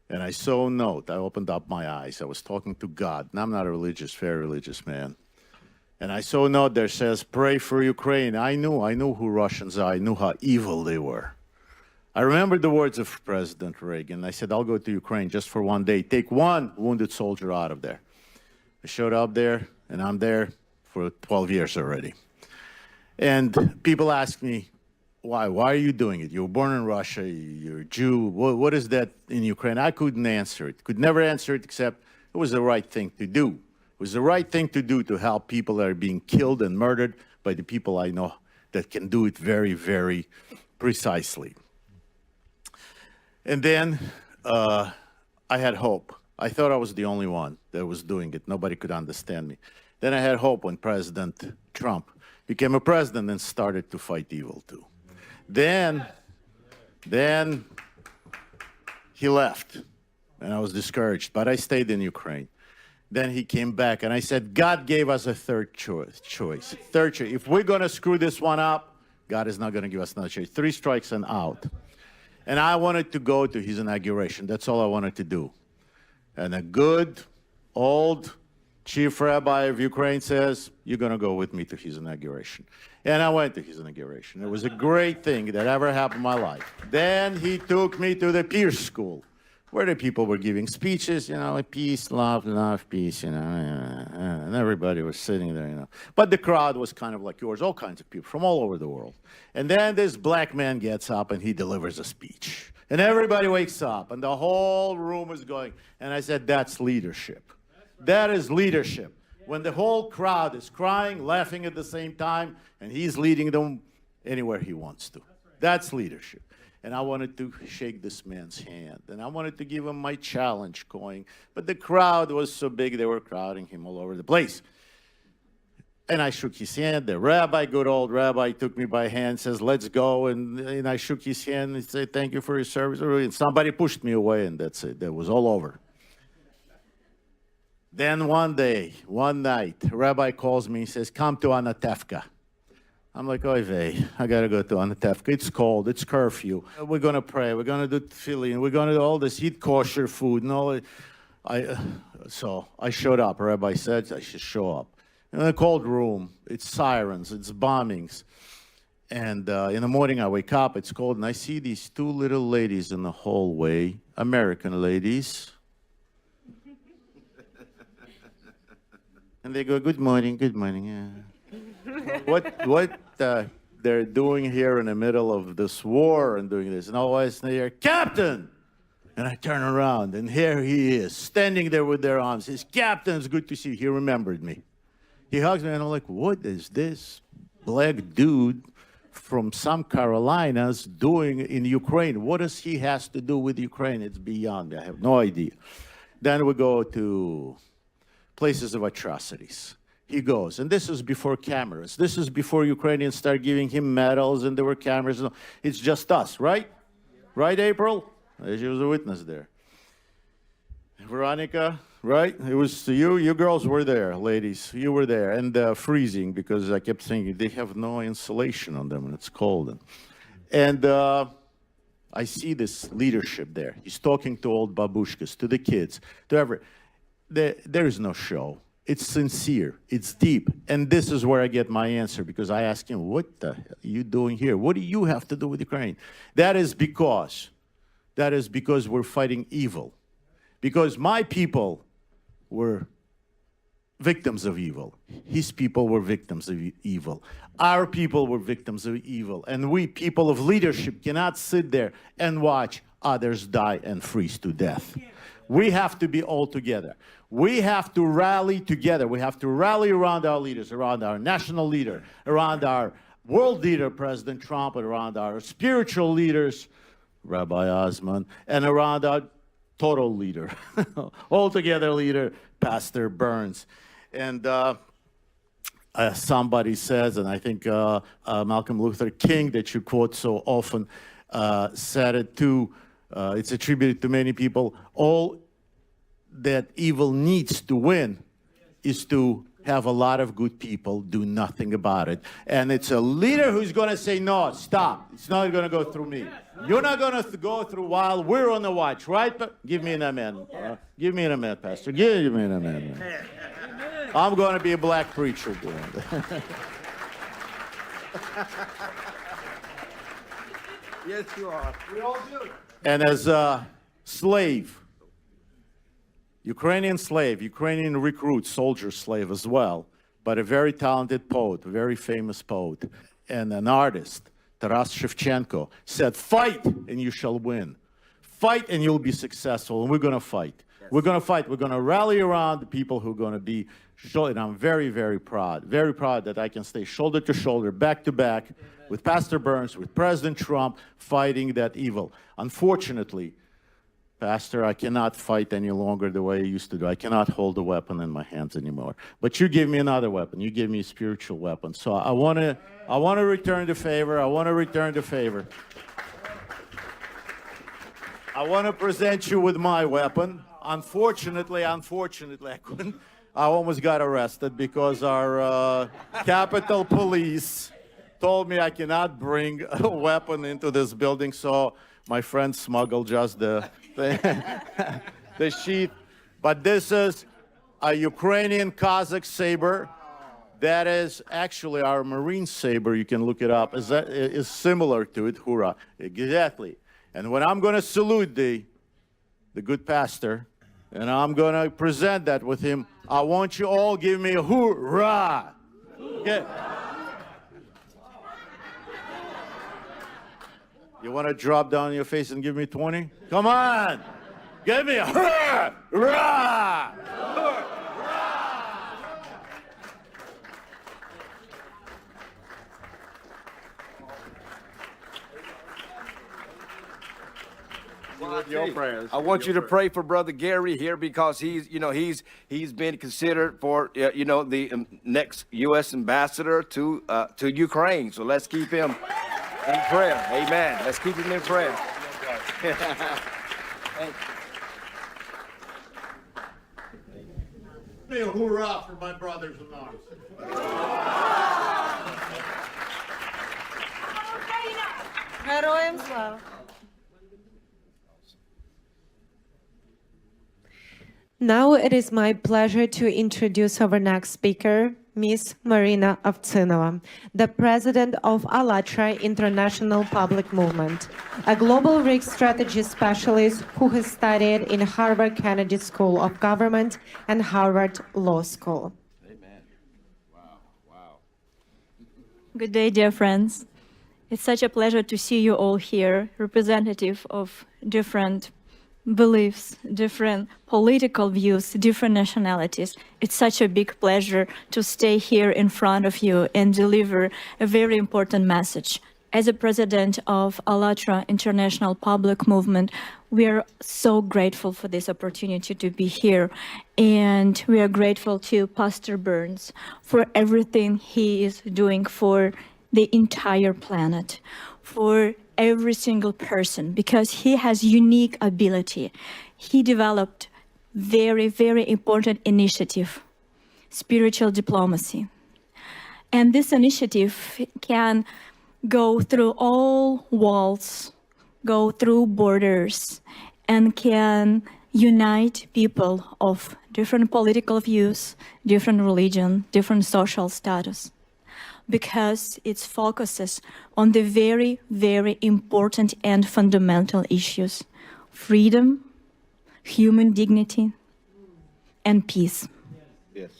and I saw a note. I opened up my eyes. I was talking to God, and I'm not a very religious man. And I saw a note there says, pray for Ukraine. I knew who Russians are. I knew how evil they were. I remembered the words of President Reagan. I said, I'll go to Ukraine just for one day. Take one wounded soldier out of there. I showed up there, and I'm there for 12 years already. And people ask me, why? Why are you doing it? You were born in Russia, you're a Jew. What is that in Ukraine? I couldn't answer it. Could never answer it except it was the right thing to do. It was the right thing to do to help people that are being killed and murdered by the people I know that can do it very, very precisely. And then I had hope. I thought I was the only one that was doing it. Nobody could understand me. Then I had hope when President Trump became a president and started to fight evil too. Then he left, and I was discouraged, but I stayed in Ukraine. Then he came back, and I said, God gave us a third choice. Third choice. If we're going to screw this one up, God is not going to give us another choice. 3 strikes and out. And I wanted to go to his inauguration. That's all I wanted to do. And a good, old chief rabbi of Ukraine says, you're going to go with me to his inauguration. And I went to his inauguration. It was a great thing that ever happened in my life. Then he took me to the Pierce School, where the people were giving speeches, you know, like peace, love, peace, you know, and everybody was sitting there, you know. But the crowd was kind of like yours, all kinds of people from all over the world. And then this black man gets up and he delivers a speech. And everybody wakes up and the whole room is going. And I said, that's leadership. That is leadership. When the whole crowd is crying, laughing at the same time, and he's leading them anywhere he wants to. That's leadership. And I wanted to shake this man's hand. And I wanted to give him my challenge coin. But the crowd was so big, they were crowding him all over the place. And I shook his hand. The rabbi, good old rabbi, took me by hand, says, let's go. And I shook his hand and said, thank you for your service. And somebody pushed me away, and that's it. That was all over. Then one night, the rabbi calls me and says, come to Anatevka. I'm like, oy vey, I got to go to Anatevka. It's cold, it's curfew. We're going to pray, we're going to do tefillin, we're going to do all this, eat kosher food. And all so I showed up. The rabbi said I should show up. In a cold room, it's sirens, it's bombings. And in the morning I wake up, it's cold, and I see these 2 little ladies in the hallway, American ladies. And they go, good morning, yeah. What they're doing here in the middle of this war and doing this. And always they hear, Captain! And I turn around, and here he is, standing there with their arms. He says, Captain, it's good to see you. He remembered me. He hugs me, and I'm like, what is this black dude from some Carolinas doing in Ukraine? What does he has to do with Ukraine? It's beyond me. I have no idea. Then we go to places of atrocities. He goes, and this is before cameras. This is before Ukrainians start giving him medals, and there were cameras. It's just us, right? Right, April? She was a witness there. Veronica, right? It was you. You girls were there, ladies. You were there, and freezing, because I kept thinking they have no insulation on them, and it's cold. And I see this leadership there. He's talking to old babushkas, to the kids, to everyone. There is no show. It's sincere. It's deep. And this is where I get my answer, because I ask him, what the hell are you doing here? What do you have to do with Ukraine? That is because we're fighting evil. Because my people were victims of evil. His people were victims of evil. Our people were victims of evil. And we, people of leadership, cannot sit there and watch others die and freeze to death. We have to be all together. We have to rally together. We have to rally around our leaders, around our national leader, around our world leader, President Trump, and around our spiritual leaders, Rabbi Osman, and around our total leader, all-together leader, Pastor Burns. And somebody says, and I think Malcolm Luther King, that you quote so often, said it too. It's attributed to many people. All that evil needs to win is to have a lot of good people do nothing about it. And it's a leader who's going to say, no, stop. It's not going to go through me. You're not going to go through while we're on the watch, right? But give me an amen. Give me an amen, Pastor. Give me an amen. I'm going to be a black preacher doing that. Yes, you are. We all do. And as a slave, Ukrainian recruit, soldier slave as well, but a very talented poet, a very famous poet, and an artist, Taras Shevchenko, said, fight and you shall win. Fight and you'll be successful, and we're going to fight. Yes. We're going to fight. We're going to rally around the people who are going to be, and I'm very, very proud that I can stay shoulder to shoulder, back to back, with Pastor Burns, with President Trump, fighting that evil. Unfortunately, Pastor, I cannot fight any longer the way I used to do. I cannot hold a weapon in my hands anymore. But you give me another weapon. You give me a spiritual weapon. So I want to return the favor. I want to return the favor. I want to present you with my weapon. Unfortunately, I couldn't. I almost got arrested because our Capitol Police told me I cannot bring a weapon into this building. So my friend smuggled just the sheath. But this is a Ukrainian Cossack saber. That is actually our Marine saber. You can look it up. Is similar to it. Hurrah! Exactly. And when I'm going to salute the good pastor, and I'm going to present that with him, I want you all give me a hoorah. Okay. You want to drop down your face and give me 20? Come on! Give me a hoorah! Your prayers. I want you to pray for Brother Gary here because he's been considered for the next U.S. ambassador to Ukraine. So let's keep him in prayer. Amen. Let's keep him in prayer. Say a hoorah for my brothers in arms. Героям слава. Now it is my pleasure to introduce our next speaker, Ms. Marina Ovtsinova, the president of ALLATRA International Public Movement, a global risk strategy specialist who has studied in Harvard Kennedy School of Government and Harvard Law School. Amen. Wow. Good day, dear friends. It's such a pleasure to see you all here, representative of different beliefs, different political views, different nationalities. It's such a big pleasure to stay here in front of you and deliver a very important message. As a president of ALLATRA International Public Movement, we are so grateful for this opportunity to be here. And we are grateful to Pastor Burns for everything he is doing for the entire planet, for every single person, because he has unique ability. He developed very, very important initiative, spiritual diplomacy. And this initiative can go through all walls, go through borders, and can unite people of different political views, different religion, different social status, because it focuses on the very, very important and fundamental issues: freedom, human dignity, and peace. Yes.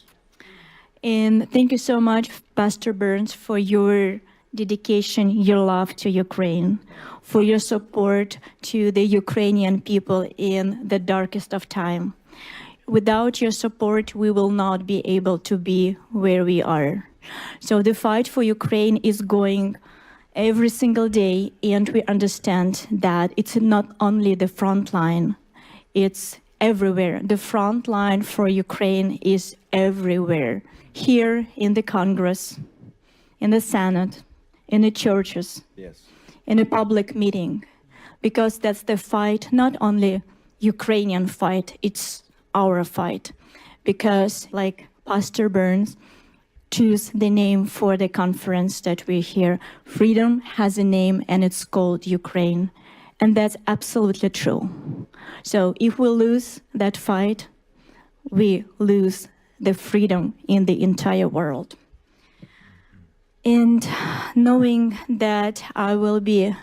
And thank you so much, Pastor Burns, for your dedication, your love to Ukraine, for your support to the Ukrainian people in the darkest of time. Without your support, we will not be able to be where we are. So the fight for Ukraine is going every single day, and we understand that it's not only the front line, it's everywhere. The front line for Ukraine is everywhere. Here in the Congress, in the Senate, in the churches, Yes. in a public meeting, because that's the fight, not only Ukrainian fight, it's our fight. Because like Pastor Burns choose the name for the conference that we're here, freedom has a name and it's called Ukraine. And that's absolutely true. So if we lose that fight, we lose the freedom in the entire world. And knowing that I will be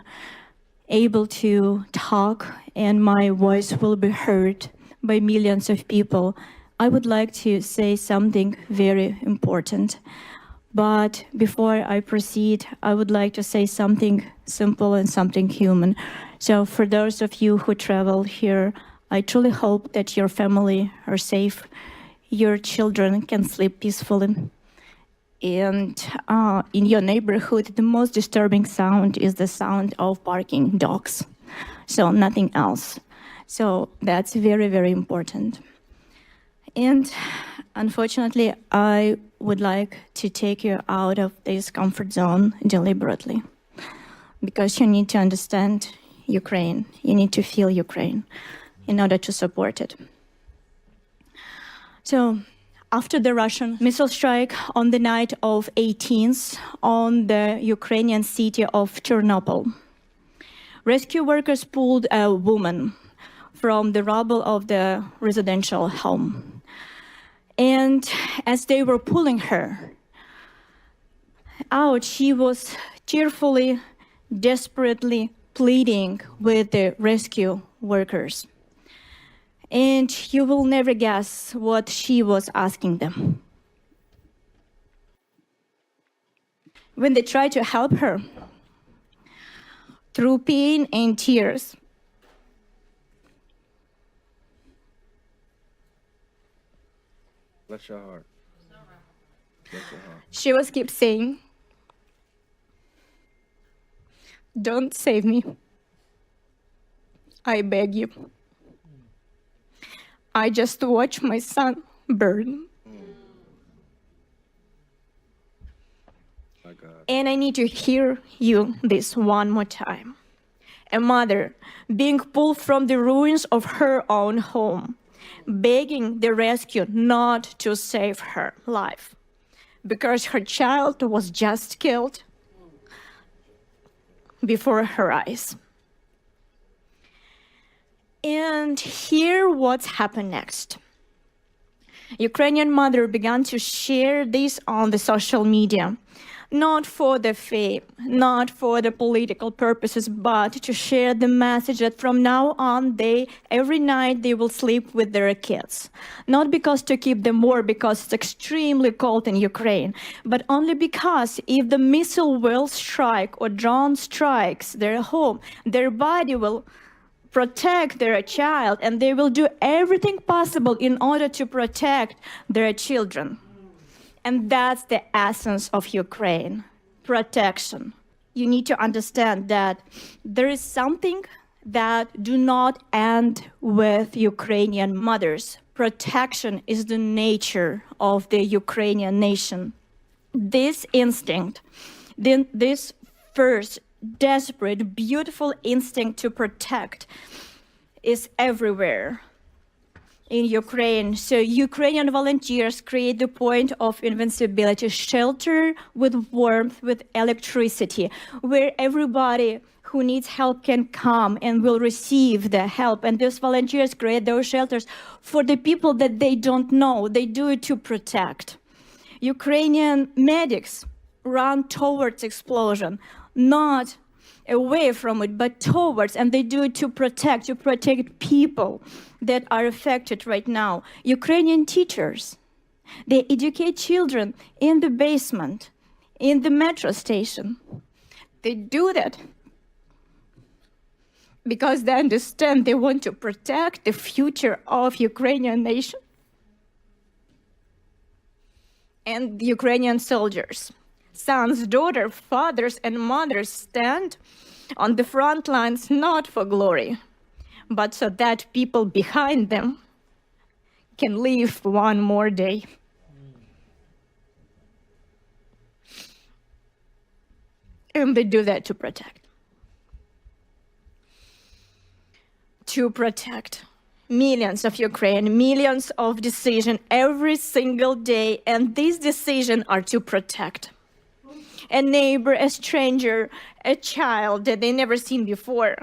able to talk and my voice will be heard by millions of people, I would like to say something very important. But before I proceed, I would like to say something simple and something human. So for those of you who travel here, I truly hope that your family are safe, your children can sleep peacefully. And in your neighborhood, the most disturbing sound is the sound of barking dogs. So nothing else. So that's very, very important. And unfortunately, I would like to take you out of this comfort zone deliberately, because you need to understand Ukraine. You need to feel Ukraine in order to support it. So after the Russian missile strike on the night of 18th on the Ukrainian city of Chernobyl, rescue workers pulled a woman from the rubble of the residential home. And as they were pulling her out, she was tearfully, desperately pleading with the rescue workers. And you will never guess what she was asking them. When they tried to help her, through pain and tears, Bless your heart. Bless your heart. she was keep saying, "Don't save me. I beg you. I just watched my son burn. My God. And I need to hear you this one more time. A mother being pulled from the ruins of her own home, begging the rescue not to save her life because her child was just killed before her eyes. And here what's happened next. Ukrainian mother began to share this on the social media, not for the fame, not for the political purposes, but to share the message that from now on, every night they will sleep with their kids. Not because to keep them warm, because it's extremely cold in Ukraine, but only because if the missile will strike or drone strikes their home, their body will protect their child, and they will do everything possible in order to protect their children. And that's the essence of Ukraine, protection. You need to understand that there is something that do not end with Ukrainian mothers. Protection is the nature of the Ukrainian nation. This instinct, this first desperate, beautiful instinct to protect is everywhere in Ukraine. So Ukrainian volunteers create the point of invincibility, shelter with warmth, with electricity, where everybody who needs help can come and will receive the help. And those volunteers create those shelters for the people that they don't know. They do it to protect. Ukrainian medics run towards explosion, not away from it, but towards, and they do it to protect people that are affected right now. Ukrainian teachers, they educate children in the basement, in the metro station. They do that because they understand they want to protect the future of Ukrainian nation. And the Ukrainian soldiers, sons, daughters, fathers, and mothers stand on the front lines not for glory, but so that people behind them can live one more day. And they do that to protect. To protect millions of Ukraine, millions of decisions every single day, and these decisions are to protect a neighbor, a stranger, a child that they never seen before.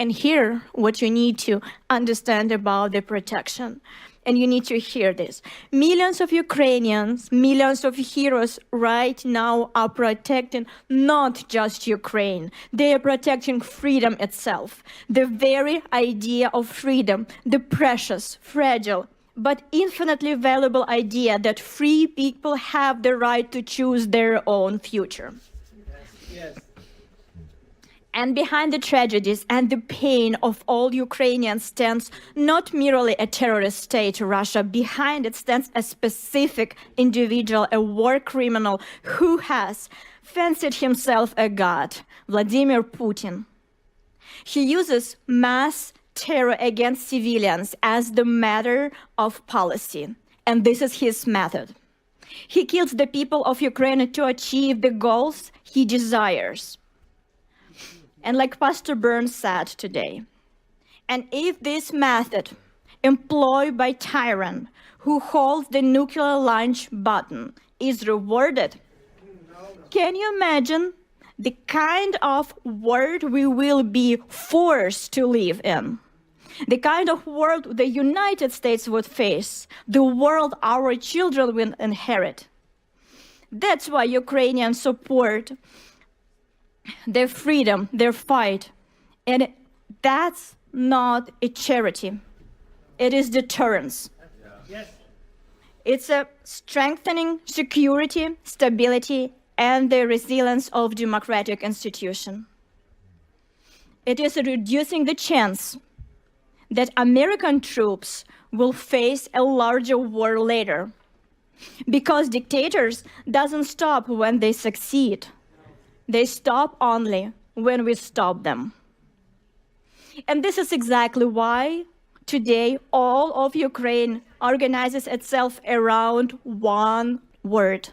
And here, what you need to understand about the protection, and you need to hear this. Millions of Ukrainians, millions of heroes right now are protecting not just Ukraine. They are protecting freedom itself. The very idea of freedom, the precious, fragile, but infinitely valuable idea that free people have the right to choose their own future. Yes. And behind the tragedies and the pain of all Ukrainians stands not merely a terrorist state, Russia. Behind it stands a specific individual, a war criminal who has fancied himself a god, Vladimir Putin. He uses mass terror against civilians as the matter of policy, and this is his method. He kills the people of Ukraine to achieve the goals he desires. And like Pastor Burns said today, and if this method employed by tyrant who holds the nuclear launch button is rewarded, can you imagine the kind of world we will be forced to live in? The kind of world the United States would face, the world our children will inherit. That's why Ukrainians support their freedom, their fight. And that's not a charity. It is deterrence. Yes. It's a strengthening security, stability, and the resilience of democratic institutions. It is reducing the chance that American troops will face a larger war later. Because dictators doesn't stop when they succeed. They stop only when we stop them. And this is exactly why today all of Ukraine organizes itself around one word: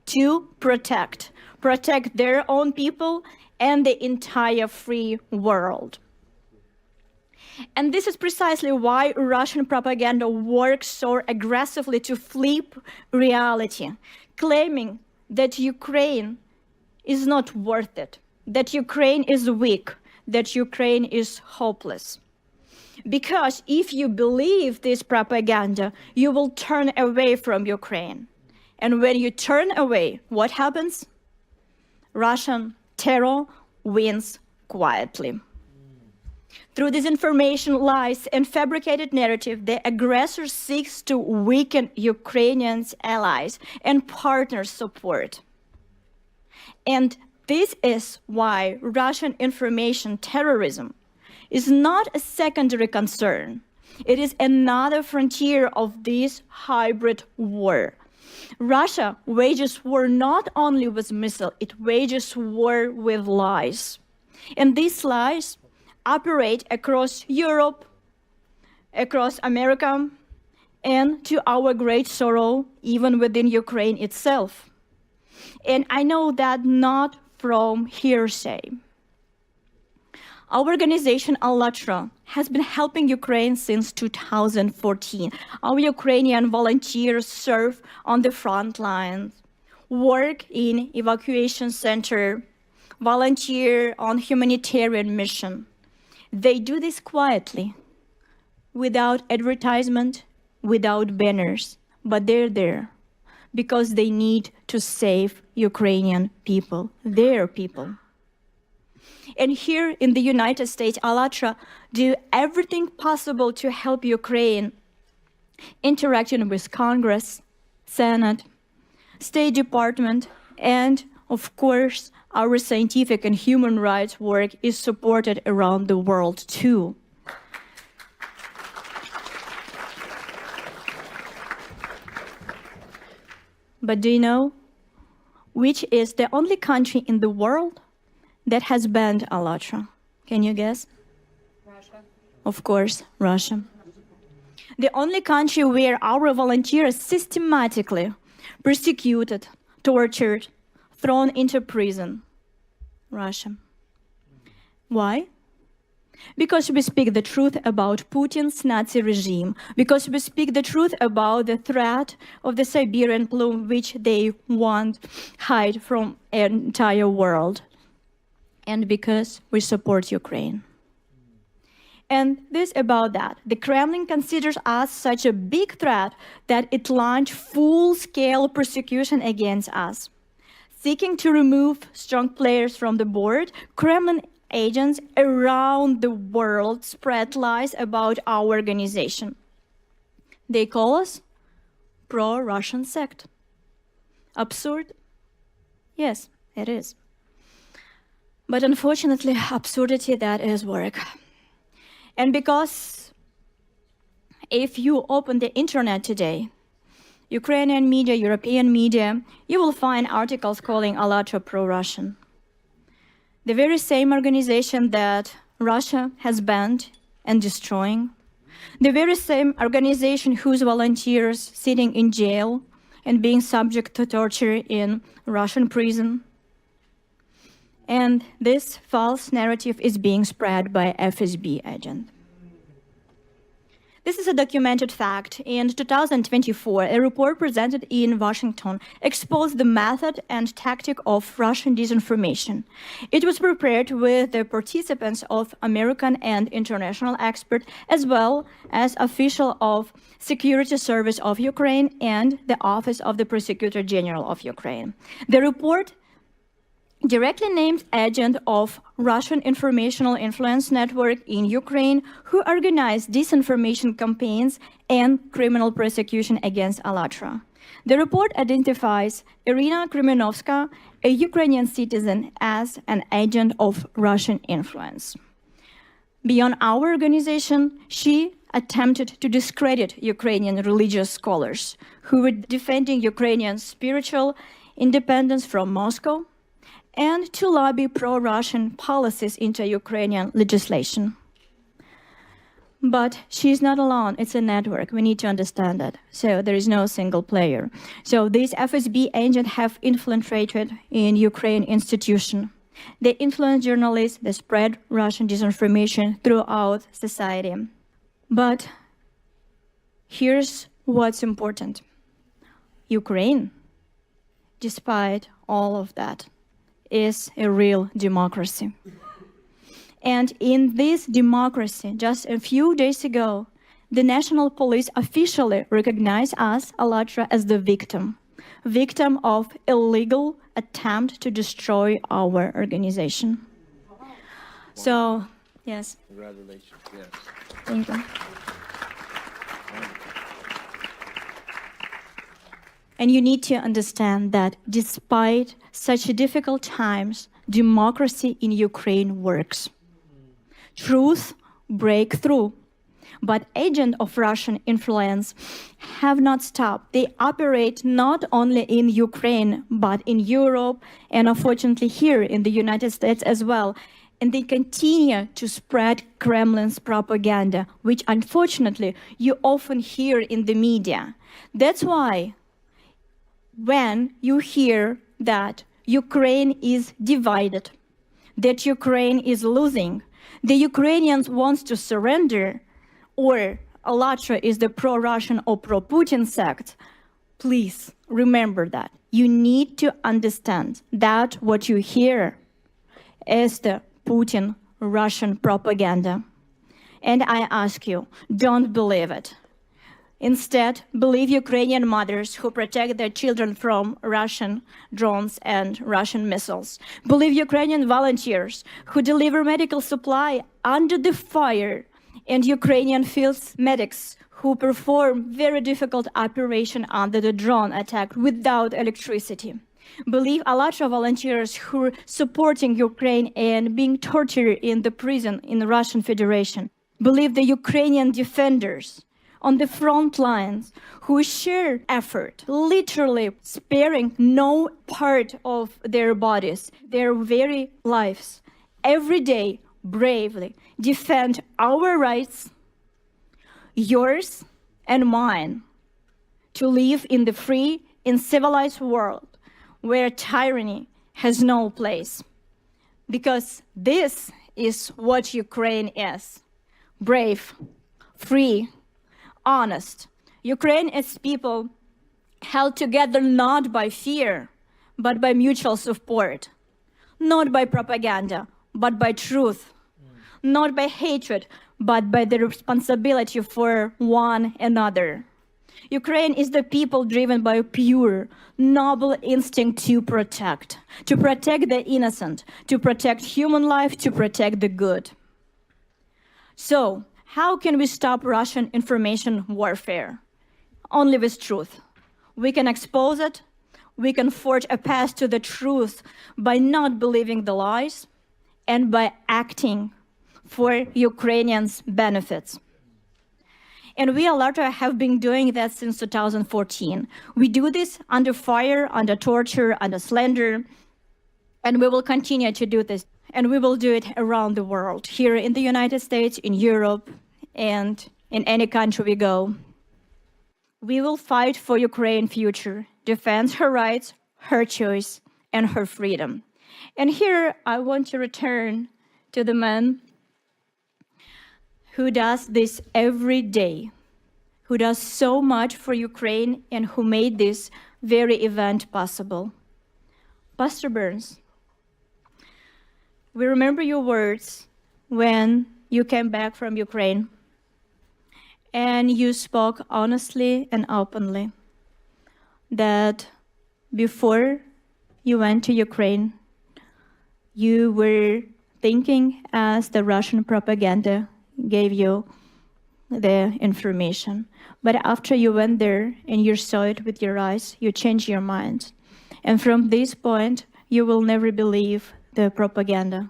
to protect. Protect their own people and the entire free world. And this is precisely why Russian propaganda works so aggressively to flip reality, claiming that Ukraine is not worth it, that Ukraine is weak, that Ukraine is hopeless. Because if you believe this propaganda, you will turn away from Ukraine. And when you turn away, what happens? Russian terror wins quietly. Through disinformation, lies, and fabricated narrative, the aggressor seeks to weaken Ukrainians' allies and partners' support. And this is why Russian information terrorism is not a secondary concern. It is another frontier of this hybrid war. Russia wages war not only with missiles, it wages war with lies. And these lies operate across Europe, across America, and to our great sorrow, even within Ukraine itself. And I know that not from hearsay. Our organization, ALLATRA, has been helping Ukraine since 2014. Our Ukrainian volunteers serve on the front lines, work in evacuation center, volunteer on humanitarian mission. They do this quietly, without advertisement, without banners, but they're there because they need to save Ukrainian people, their people. And here in the United States, ALLATRA do everything possible to help Ukraine, interacting with Congress, Senate, State Department, and of course, our scientific and human rights work is supported around the world too. But do you know which is the only country in the world that has banned ALLATRA? Can you guess? Russia. Of course, Russia. The only country where our volunteers systematically persecuted, tortured, thrown into prison. Russia. Why? Because we speak the truth about Putin's Nazi regime, because we speak the truth about the threat of the Siberian plume, which they want hide from an entire world, and because we support Ukraine. And this about that. The Kremlin considers us such a big threat that it launched full-scale persecution against us. Seeking to remove strong players from the board, Kremlin agents around the world spread lies about our organization. They call us pro-Russian sect. Absurd? Yes, it is. But unfortunately, absurdity, that is work. And because if you open the internet today, Ukrainian media, European media, you will find articles calling ALLATRA pro-Russian. The very same organization that Russia has banned and destroying. The very same organization whose volunteers sitting in jail and being subject to torture in Russian prison. And this false narrative is being spread by FSB agent. This is a documented fact. In 2024, a report presented in Washington exposed the method and tactic of Russian disinformation. It was prepared with the participants of American and international experts, as well as officials of Security Service of Ukraine and the Office of the Prosecutor General of Ukraine. The report directly named agent of Russian informational influence network in Ukraine who organized disinformation campaigns and criminal prosecution against ALLATRA. The report identifies Irina Krymenovska, a Ukrainian citizen, as an agent of Russian influence. Beyond our organization, she attempted to discredit Ukrainian religious scholars who were defending Ukrainian spiritual independence from Moscow, and to lobby pro-Russian policies into Ukrainian legislation. But she's not alone, it's a network, we need to understand that. So there is no single player. So these FSB agents have infiltrated in Ukraine institution. They influence journalists, they spread Russian disinformation throughout society. But here's what's important. Ukraine, despite all of that, is a real democracy. And in this democracy, just a few days ago, the national police officially recognized us, ALLATRA, as the victim of illegal attempt to destroy our organization. So, yes. Congratulations, yes. Thank you. And you need to understand that despite such difficult times, democracy in Ukraine works. Truth break through. But agents of Russian influence have not stopped. They operate not only in Ukraine, but in Europe, and unfortunately here in the United States as well. And they continue to spread Kremlin's propaganda, which unfortunately you often hear in the media. That's why when you hear that Ukraine is divided, that Ukraine is losing, the Ukrainians want to surrender, or ALLATRA is the pro-Russian or pro-Putin sect, please remember that. You need to understand that what you hear is the Putin Russian propaganda. And I ask you, don't believe it. Instead, believe Ukrainian mothers who protect their children from Russian drones and Russian missiles. Believe Ukrainian volunteers who deliver medical supply under the fire, and Ukrainian field medics who perform very difficult operation under the drone attack without electricity. Believe ALLATRA volunteers who are supporting Ukraine and being tortured in the prison in the Russian Federation. Believe the Ukrainian defenders on the front lines who share effort, literally sparing no part of their bodies, their very lives, every day bravely defend our rights, yours and mine, to live in the free and civilized world where tyranny has no place. Because this is what Ukraine is: brave, free, honest. Ukraine is people held together not by fear, but by mutual support, not by propaganda, but by truth, not by hatred, but by the responsibility for one another. Ukraine is the people driven by a pure, noble instinct to protect the innocent, to protect human life, to protect the good. So, how can we stop Russian information warfare? Only with truth. We can expose it. We can forge a path to the truth by not believing the lies and by acting for Ukrainians' benefits. And we, ALLATRA, have been doing that since 2014. We do this under fire, under torture, under slander, and we will continue to do this. And we will do it around the world, here in the United States, in Europe, and in any country we go. We will fight for Ukraine's future, defend her rights, her choice, and her freedom. And here I want to return to the man who does this every day, who does so much for Ukraine and who made this very event possible. Pastor Burns, we remember your words when you came back from Ukraine and you spoke honestly and openly that before you went to Ukraine, you were thinking as the Russian propaganda gave you the information. But after you went there and you saw it with your eyes, you changed your mind. And from this point, you will never believe the propaganda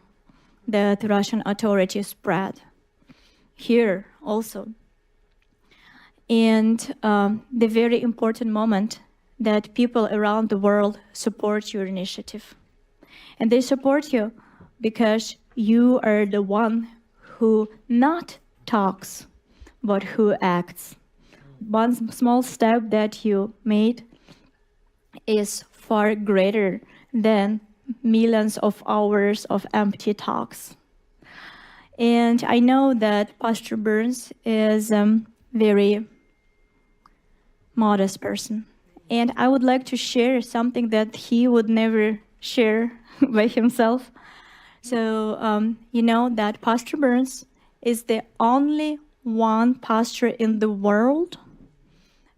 that Russian authorities spread. Here also. And the very important moment that people around the world support your initiative. And they support you because you are the one who not talks, but who acts. One small step that you made is far greater than millions of hours of empty talks. And I know that Pastor Burns is a very modest person. And I would like to share something that he would never share by himself. So, you know that Pastor Burns is the only one pastor in the world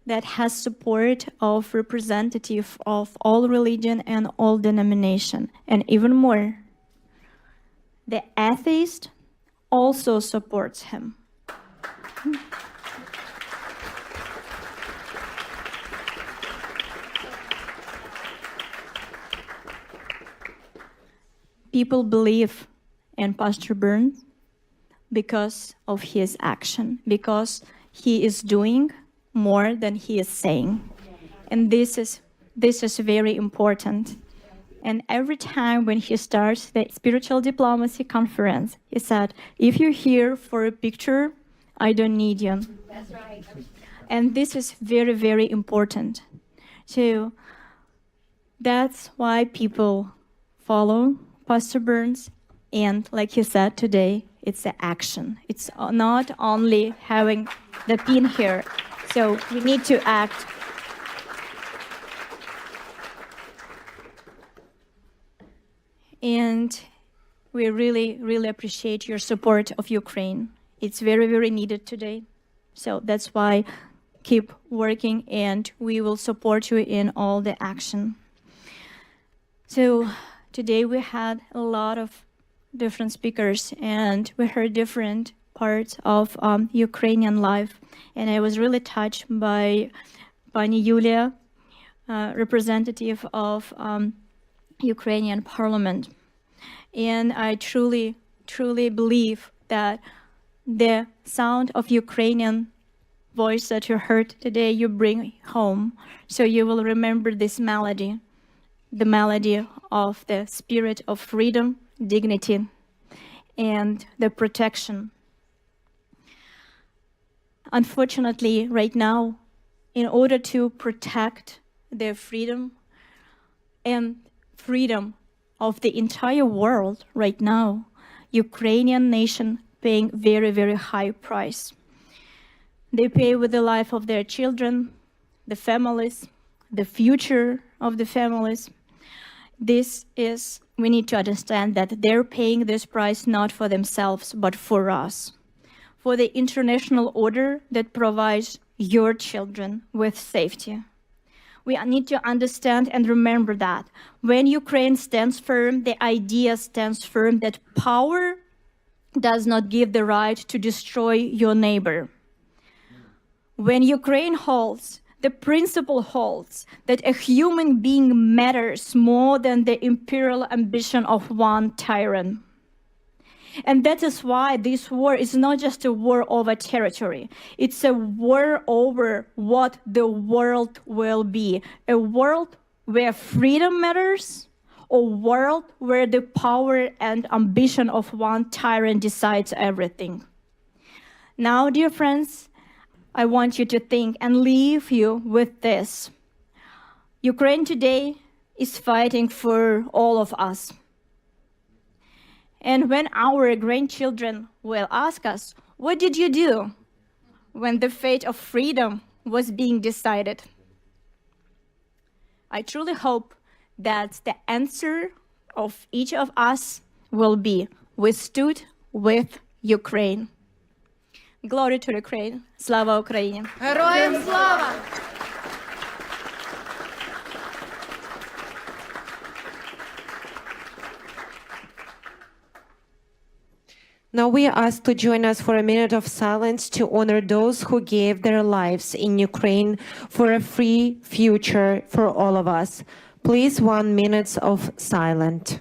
that has support of representative of all religion and all denomination. And even more, the atheist also supports him. People believe in Pastor Burns because of his action, because he is doing more than he is saying. And this is very important. And every time when he starts the Spiritual Diplomacy Conference, he said, if you're here for a picture, I don't need you. That's right. And this is very, very important. So that's why people follow Pastor Burns. And like he said today, it's the action. It's not only having the pin here. So we need to act. And we really, really appreciate your support of Ukraine. It's very, very needed today. So that's why keep working and we will support you in all the action. So today we had a lot of different speakers and we heard different parts of Ukrainian life. And I was really touched by Pani Yulia, representative of Ukrainian parliament. And I truly, truly believe that the sound of Ukrainian voice that you heard today, you bring home. So you will remember this melody, the melody of the spirit of freedom, dignity, and the protection. Unfortunately, right now, in order to protect their freedom and freedom of the entire world right now, Ukrainian nation paying very, very high price. They pay with the life of their children, the families, the future of the families. We need to understand that they're paying this price not for themselves, but for us, for the international order that provides your children with safety. We need to understand and remember that when Ukraine stands firm, the idea stands firm that power does not give the right to destroy your neighbor. When Ukraine holds, the principle holds that a human being matters more than the imperial ambition of one tyrant. And that is why this war is not just a war over territory. It's a war over what the world will be. A world where freedom matters, a world where the power and ambition of one tyrant decides everything. Now, dear friends, I want you to think and leave you with this. Ukraine today is fighting for all of us. And when our grandchildren will ask us, what did you do when the fate of freedom was being decided? I truly hope that the answer of each of us will be, we stood with Ukraine. Glory to Ukraine. Slava Ukraini. Героям слава! Now we are asked to join us for a minute of silence to honor those who gave their lives in Ukraine for a free future for all of us. Please, 1 minute of silence.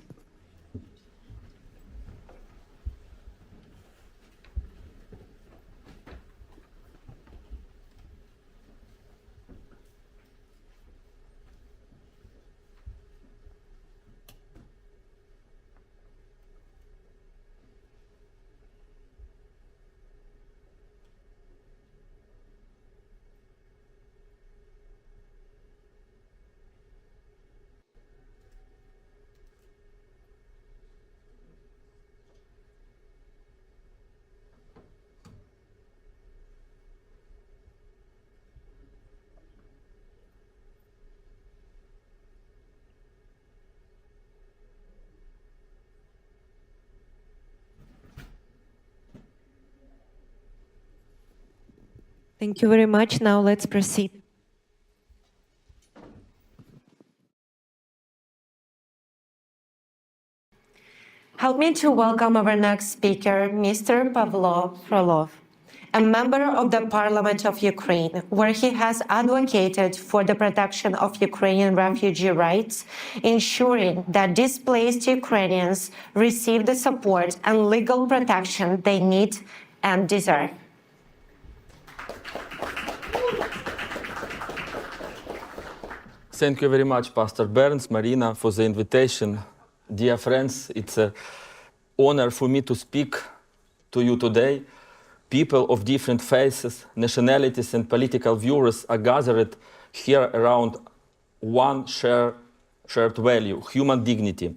Thank you very much. Now let's proceed. Help me to welcome our next speaker, Mr. Pavlo Frolov, a member of the Parliament of Ukraine, where he has advocated for the protection of Ukrainian refugee rights, ensuring that displaced Ukrainians receive the support and legal protection they need and deserve. Thank you very much, Pastor Burns, Marina, for the invitation. Dear friends, it's an honor for me to speak to you today. People of different faiths, nationalities, and political views are gathered here around one shared value, human dignity.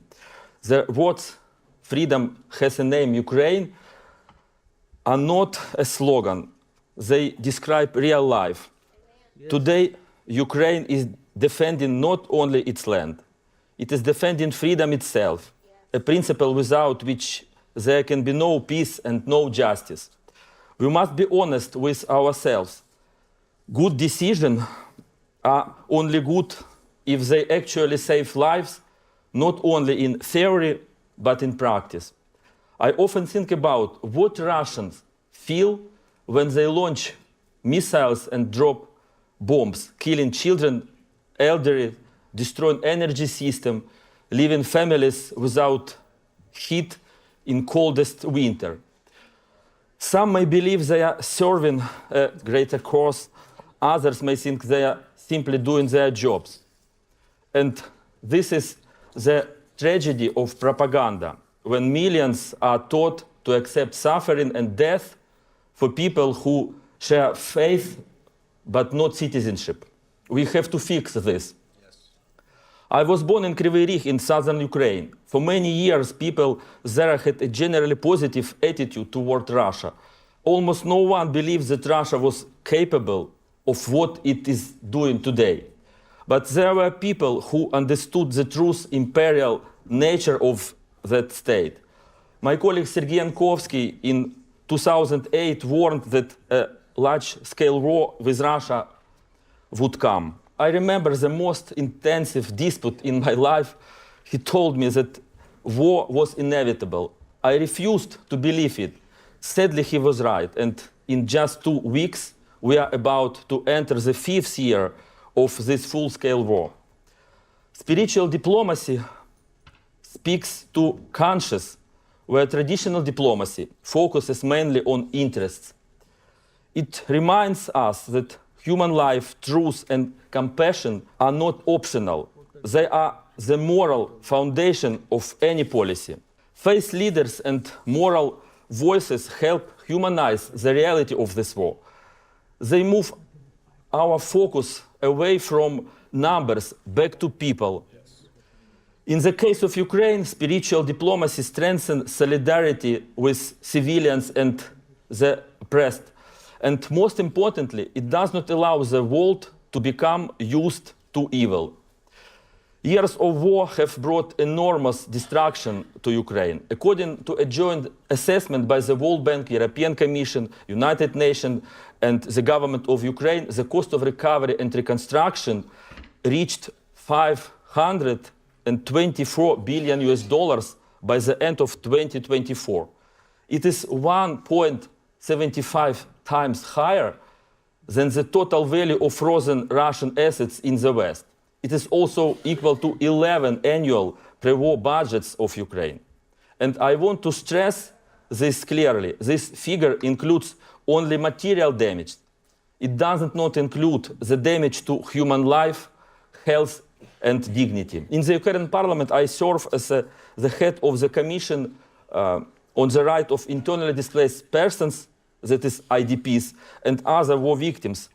The words "freedom has a name, Ukraine" are not a slogan. They describe real life. Yes. Today, Ukraine is defending not only its land, it is defending freedom itself, a principle without which there can be no peace and no justice. We must be honest with ourselves. Good decisions are only good if they actually save lives, not only in theory, but in practice. I often think about what Russians feel when they launch missiles and drop bombs, killing children, elderly, destroying energy system, leaving families without heat in coldest winter. Some may believe they are serving a greater cause. Others may think they are simply doing their jobs. And this is the tragedy of propaganda, when millions are taught to accept suffering and death for people who share faith but not citizenship. We have to fix this. Yes. I was born in Kryvyi Rih in southern Ukraine. For many years, people there had a generally positive attitude toward Russia. Almost no one believed that Russia was capable of what it is doing today. But there were people who understood the true imperial nature of that state. My colleague Sergei Yankovsky in 2008 warned that a large-scale war with Russia would come. I remember the most intensive dispute in my life. He told me that war was inevitable. I refused to believe it. Sadly, he was right, and in just 2 weeks, we are about to enter the 5th year of this full-scale war. Spiritual diplomacy speaks to conscience, where traditional diplomacy focuses mainly on interests. It reminds us that human life, truth, and compassion are not optional. They are the moral foundation of any policy. Faith leaders and moral voices help humanize the reality of this war. They move our focus away from numbers back to people. In the case of Ukraine, spiritual diplomacy strengthens solidarity with civilians and the oppressed. And most importantly, it does not allow the world to become used to evil. Years of war have brought enormous destruction to Ukraine. According to a joint assessment by the World Bank, European Commission, United Nations, and the government of Ukraine, the cost of recovery and reconstruction reached $524 billion by the end of 2024. It is 1.75 times higher than the total value of frozen Russian assets in the West. It is also equal to 11 annual pre-war budgets of Ukraine. And I want to stress this clearly. This figure includes only material damage. It does not include the damage to human life, health, and dignity. In the Ukrainian parliament, I serve as the head of the Commission on the Right of Internally Displaced Persons, that is IDPs, and other war victims.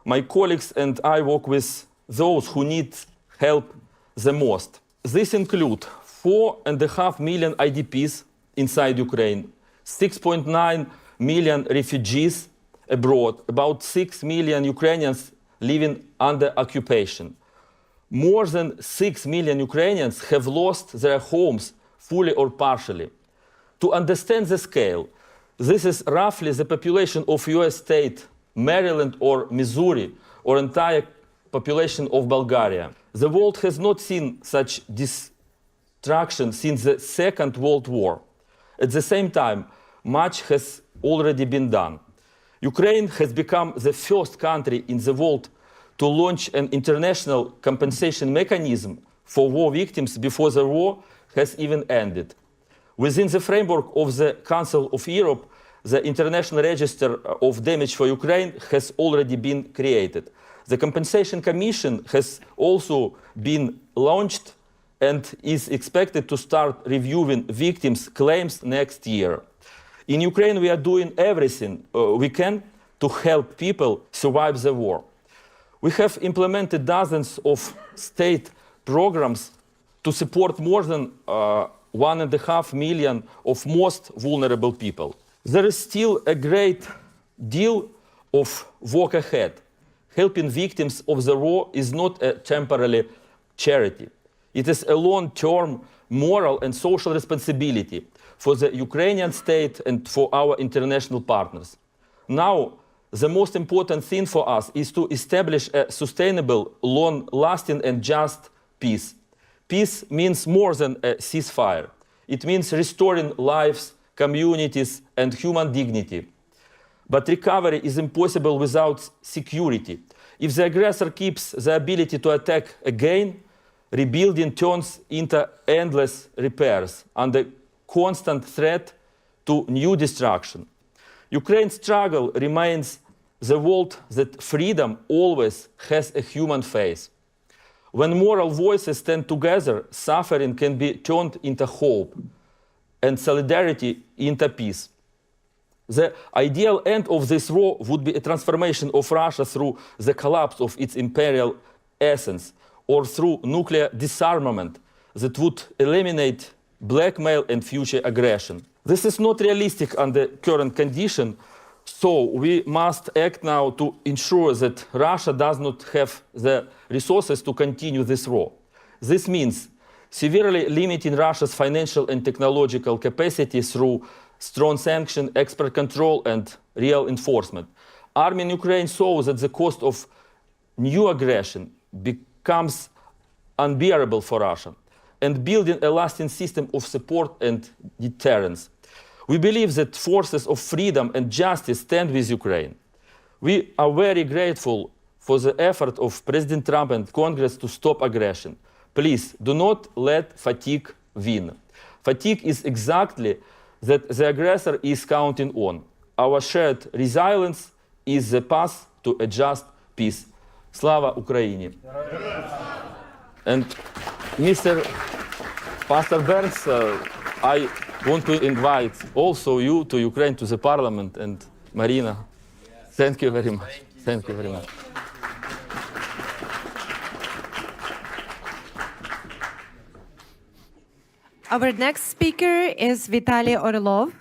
My colleagues and I work with those who need help the most. This includes 4.5 million IDPs inside Ukraine, 6.9 million refugees abroad, about 6 million Ukrainians living under occupation. More than 6 million Ukrainians have lost their homes fully or partially. To understand the scale, this is roughly the population of US state, Maryland or Missouri, or entire population of Bulgaria. The world has not seen such destruction since the Second World War. At the same time, much has already been done. Ukraine has become the first country in the world to launch an international compensation mechanism for war victims before the war has even ended. Within the framework of the Council of Europe, the International Register of Damage for Ukraine has already been created. The Compensation Commission has also been launched and is expected to start reviewing victims' claims next year. In Ukraine, we are doing everything we can to help people survive the war. We have implemented dozens of state programs to support more than 1.5 million of most vulnerable people. There is still a great deal of work ahead. Helping victims of the war is not a temporary charity. It is a long-term moral and social responsibility for the Ukrainian state and for our international partners. Now, the most important thing for us is to establish a sustainable, long-lasting and just peace. Peace means more than a ceasefire. It means restoring lives, communities, and human dignity. But recovery is impossible without security. If the aggressor keeps the ability to attack again, rebuilding turns into endless repairs under constant threat to new destruction. Ukraine's struggle reminds the world that freedom always has a human face. When moral voices stand together, suffering can be turned into hope and solidarity into peace. The ideal end of this war would be a transformation of Russia through the collapse of its imperial essence, or through nuclear disarmament that would eliminate blackmail and future aggression. This is not realistic under current conditions, So we must act now to ensure that Russia does not have the resources to continue this war. This means severely limiting Russia's financial and technological capacity through strong sanction, export control, and real enforcement. Arming Ukraine so that the cost of new aggression becomes unbearable for Russia, and building a lasting system of support and deterrence. We believe that forces of freedom and justice stand with Ukraine. We are very grateful for the effort of President Trump and Congress to stop aggression. Please do not let fatigue win. Fatigue is exactly that the aggressor is counting on. Our shared resilience is the path to a just peace. Slava Ukraini. And Mr. Pastor Burns, I want to invite also you to Ukraine, to the parliament, and Marina. Thank you very much. Thank you very much. Our next speaker is Vitaly Orlov,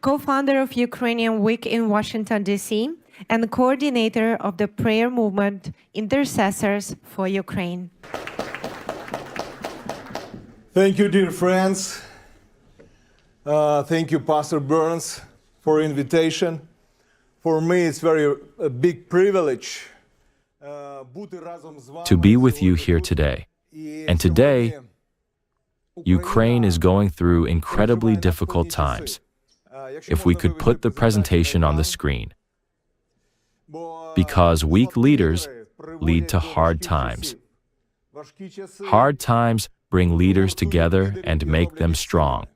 co-founder of Ukrainian Week in Washington, D.C., and coordinator of the prayer movement Intercessors for Ukraine. Thank you, dear friends. Thank you, Pastor Burns, for invitation. For me, it's a big privilege to be with you here today. And today, Ukraine is going through incredibly difficult times. If we could put the presentation on the screen. Because weak leaders lead to hard times. Hard times bring leaders together and make them strong.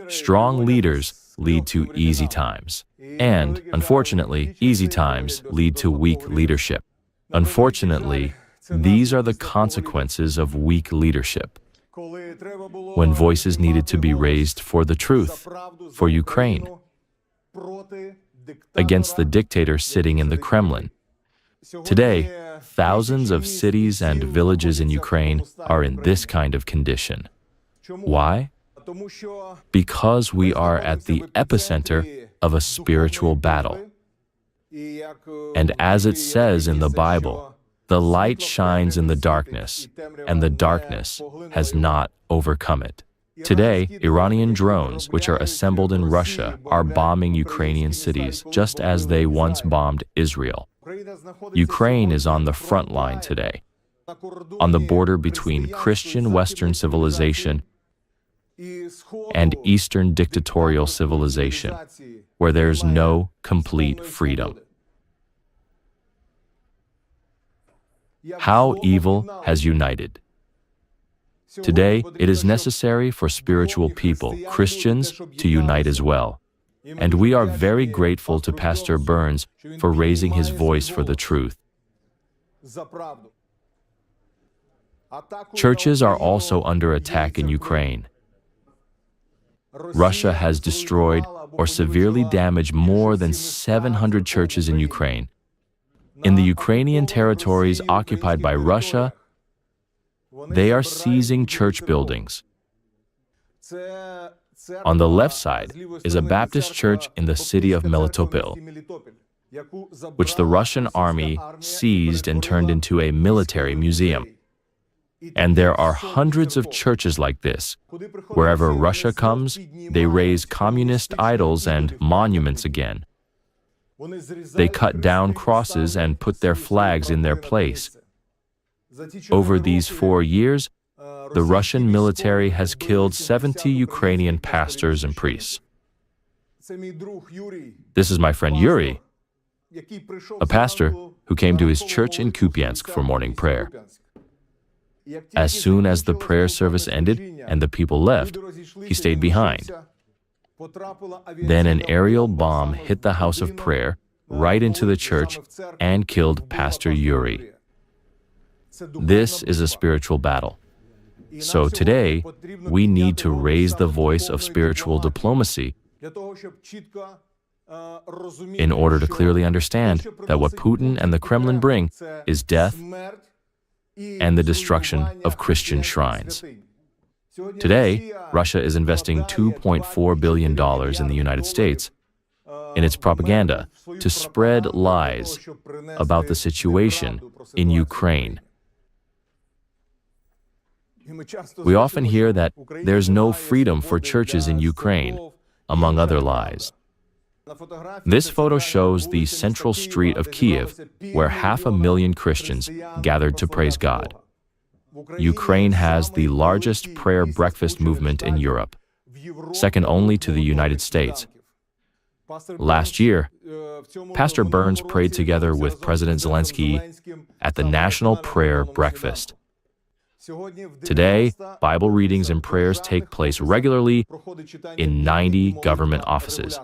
Strong leaders lead to easy times. And, unfortunately, easy times lead to weak leadership. Unfortunately, these are the consequences of weak leadership. When voices needed to be raised for the truth, for Ukraine, against the dictator sitting in the Kremlin. Today, thousands of cities and villages in Ukraine are in this kind of condition. Why? Because we are at the epicenter of a spiritual battle. And as it says in the Bible, the light shines in the darkness, and the darkness has not overcome it. Today, Iranian drones, which are assembled in Russia, are bombing Ukrainian cities, just as they once bombed Israel. Ukraine is on the front line today, on the border between Christian Western civilization and Eastern dictatorial civilization, where there's no complete freedom. How evil has united. Today, it is necessary for spiritual people, Christians, to unite as well. And we are very grateful to Pastor Burns for raising his voice for the truth. Churches are also under attack in Ukraine. Russia has destroyed or severely damaged more than 700 churches in Ukraine. In the Ukrainian territories occupied by Russia, they are seizing church buildings. On the left side is a Baptist church in the city of Melitopol, which the Russian army seized and turned into a military museum. And there are hundreds of churches like this. Wherever Russia comes, they raise communist idols and monuments again. They cut down crosses and put their flags in their place. Over these 4 years, the Russian military has killed 70 Ukrainian pastors and priests. This is my friend Yuri, a pastor who came to his church in Kupiansk for morning prayer. As soon as the prayer service ended and the people left, he stayed behind. Then an aerial bomb hit the house of prayer right into the church and killed Pastor Yuri. This is a spiritual battle. So today, we need to raise the voice of spiritual diplomacy in order to clearly understand that what Putin and the Kremlin bring is death and the destruction of Christian shrines. Today, Russia is investing $2.4 billion in the United States in its propaganda to spread lies about the situation in Ukraine. We often hear that there's no freedom for churches in Ukraine, among other lies. This photo shows the central street of Kiev, where 500,000 Christians gathered to praise God. Ukraine has the largest prayer breakfast movement in Europe, second only to the United States. Last year, Pastor Burns prayed together with President Zelensky at the National Prayer Breakfast. Today, Bible readings and prayers take place regularly in 90 government offices.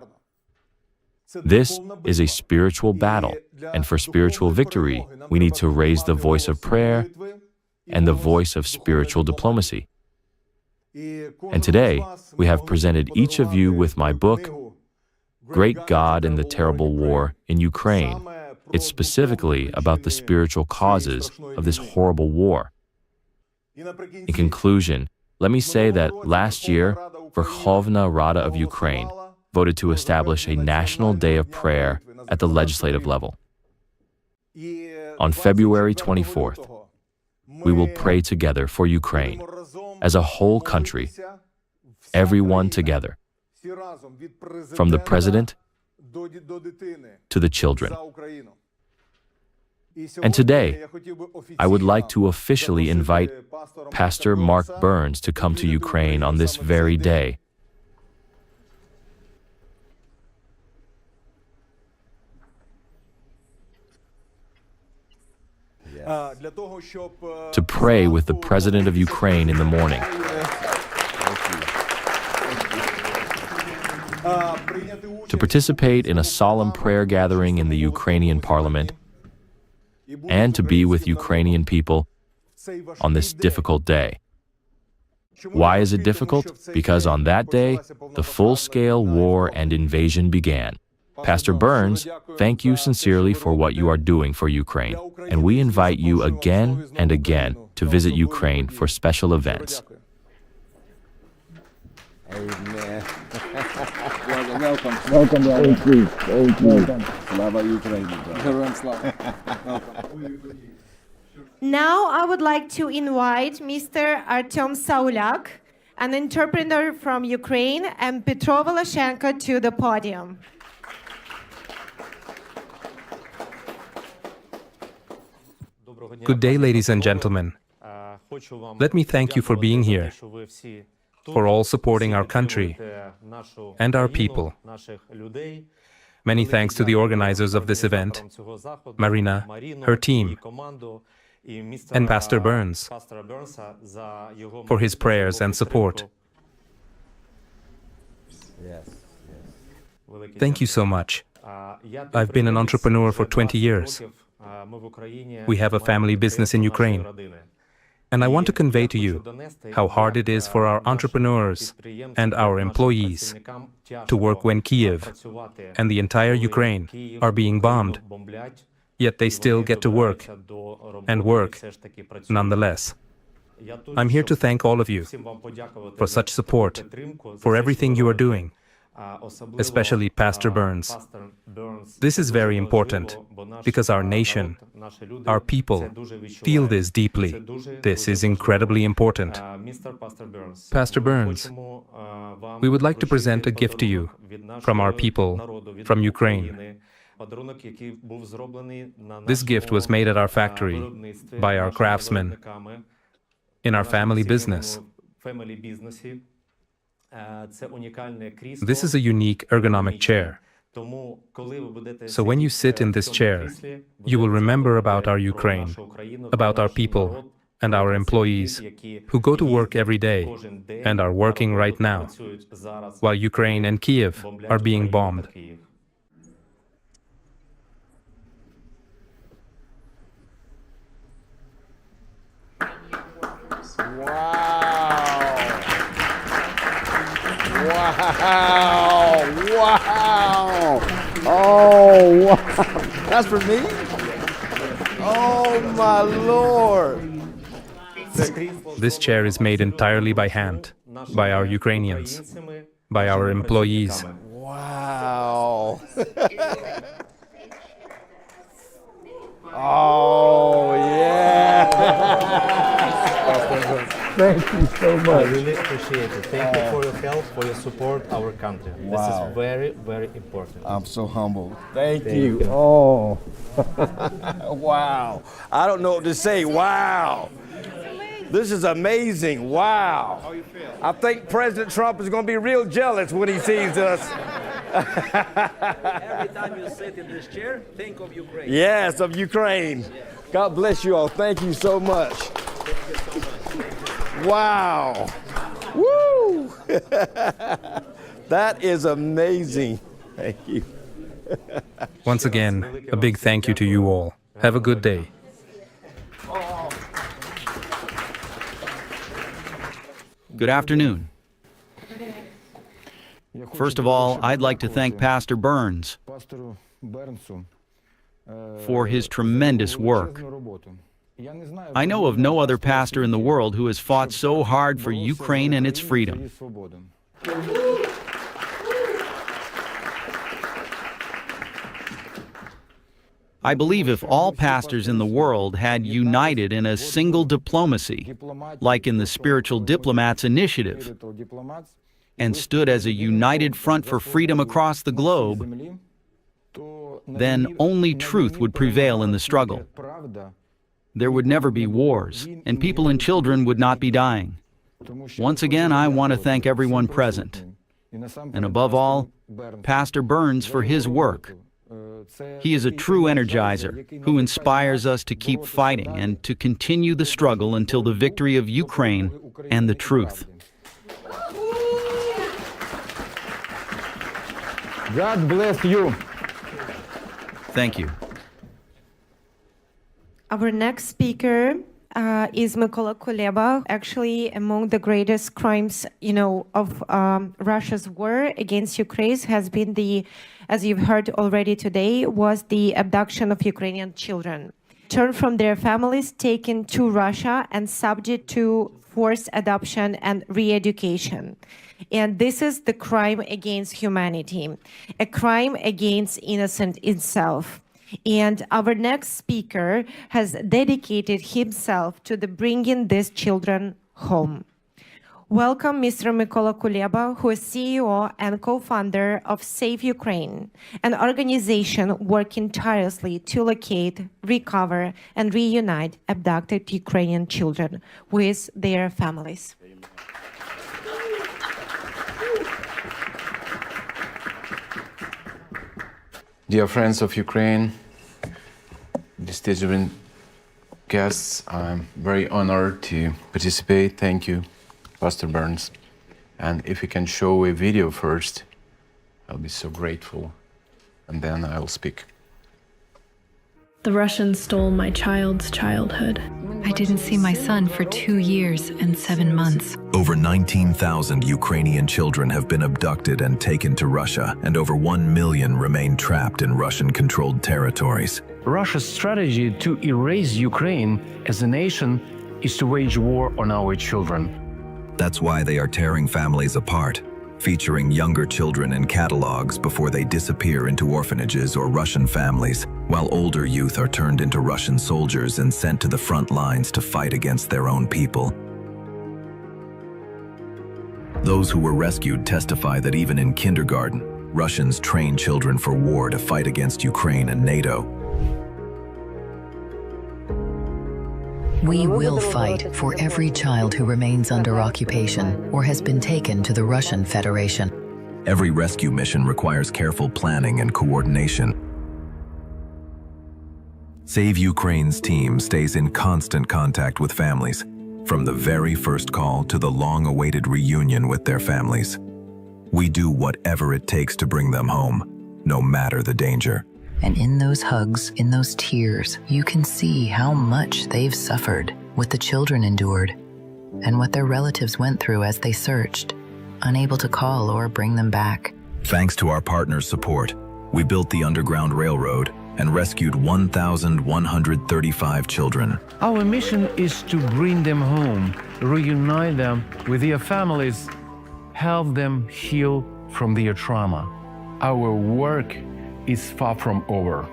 This is a spiritual battle, and for spiritual victory, we need to raise the voice of prayer and the voice of spiritual diplomacy. And today, we have presented each of you with my book, Great God in the Terrible War in Ukraine. It's specifically about the spiritual causes of this horrible war. In conclusion, let me say that last year, Verkhovna Rada of Ukraine voted to establish a national day of prayer at the legislative level. On February 24th, we will pray together for Ukraine as a whole country, everyone together, from the president to the children. And today, I would like to officially invite Pastor Mark Burns to come to Ukraine on this very day. To pray with the President of Ukraine in the morning. To participate in a solemn prayer gathering in the Ukrainian parliament, and to be with Ukrainian people on this difficult day. Why is it difficult? Because on that day, the full-scale war and invasion began. Pastor Burns, thank you sincerely for what you are doing for Ukraine, and we invite you again and again to visit Ukraine for special events. Amen. Welcome. Welcome. Thank you. Thank you. Slava Ukraine. Now I would like to invite Mr. Artem Saulyak, an interpreter from Ukraine, and Petro Voloshenko to the podium. Good day, ladies and gentlemen. Let me thank you for being here, for all supporting our country and our people. Many thanks to the organizers of this event, Marina, her team, and Pastor Burns for his prayers and support. Thank you so much. I've been an entrepreneur for 20 years. We have a family business in Ukraine. And I want to convey to you how hard it is for our entrepreneurs and our employees to work when Kiev and the entire Ukraine are being bombed, yet they still get to work, and work nonetheless. I'm here to thank all of you for such support, for everything you are doing, especially Pastor Burns. This is very important because our nation, our people, feel this deeply. This is incredibly important. Pastor Burns, we would like to present a gift to you from our people, from Ukraine. This gift was made at our factory by our craftsmen in our family business. This is a unique ergonomic chair. So when you sit in this chair, you will remember about our Ukraine, about our people and our employees who go to work every day and are working right now, while Ukraine and Kiev are being bombed. Wow! Wow! Oh, wow! That's for me? Oh, my Lord! This chair is made entirely by hand, by our Ukrainians, by our employees. Wow. Oh, yeah. Thank you so much. I really appreciate it. Thank you for your help, for your support, our country. Wow. This is very, very important. I'm so humbled. Thank Thank you. you. Oh. Wow. I don't know what to say. Wow. This is amazing. Wow. How you feel? I think President Trump is going to be real jealous when he sees us. Every time you sit in this chair, think of Ukraine. Yes, of Ukraine. God bless you all. Thank you so much. Wow. Woo. That is amazing. Thank you. Once again, a big thank you to you all. Have a good day. Good afternoon. First of all, I'd like to thank Pastor Burns for his tremendous work. I know of no other pastor in the world who has fought so hard for Ukraine and its freedom. I believe if all pastors in the world had united in a single diplomacy, like in the Spiritual Diplomats initiative, and stood as a united front for freedom across the globe, then only truth would prevail in the struggle. There would never be wars, and people and children would not be dying. Once again, I want to thank everyone present, and above all, Pastor Burns for his work. He is a true energizer who inspires us to keep fighting and to continue the struggle until the victory of Ukraine and the truth. God bless you. Thank you. Our next speaker is Mykola Kuleba. Actually, among the greatest crimes, of Russia's war against Ukraine has been as you've heard already today, was the abduction of Ukrainian children. Turned from their families, taken to Russia, and subject to forced adoption and re-education. And this is the crime against humanity, a crime against innocence itself. And our next speaker has dedicated himself to bringing these children home. Welcome, Mr. Mykola Kuleba, who is CEO and co-founder of Save Ukraine, an organization working tirelessly to locate, recover, and reunite abducted Ukrainian children with their families. Dear friends of Ukraine, distinguished guests, I'm very honored to participate. Thank you, Pastor Burns. And if you can show a video first, I'll be so grateful, and then I'll speak. The Russians stole my child's childhood. I didn't see my son for 2 years and 7 months. Over 19,000 Ukrainian children have been abducted and taken to Russia, and over 1 million remain trapped in Russian-controlled territories. Russia's strategy to erase Ukraine as a nation is to wage war on our children. That's why they are tearing families apart, featuring younger children in catalogs before they disappear into orphanages or Russian families, while older youth are turned into Russian soldiers and sent to the front lines to fight against their own people. Those who were rescued testify that even in kindergarten, Russians train children for war to fight against Ukraine and NATO. We will fight for every child who remains under occupation or has been taken to the Russian Federation. Every rescue mission requires careful planning and coordination. Save Ukraine's team stays in constant contact with families, from the very first call to the long-awaited reunion with their families. We do whatever it takes to bring them home, no matter the danger. And in those hugs, in those tears, you can see how much they've suffered, what the children endured, and what their relatives went through as they searched, unable to call or bring them back. Thanks to our partners' support, we built the Underground Railroad and rescued 1,135 children. Our mission is to bring them home, reunite them with their families, help them heal from their trauma. our work is far from over.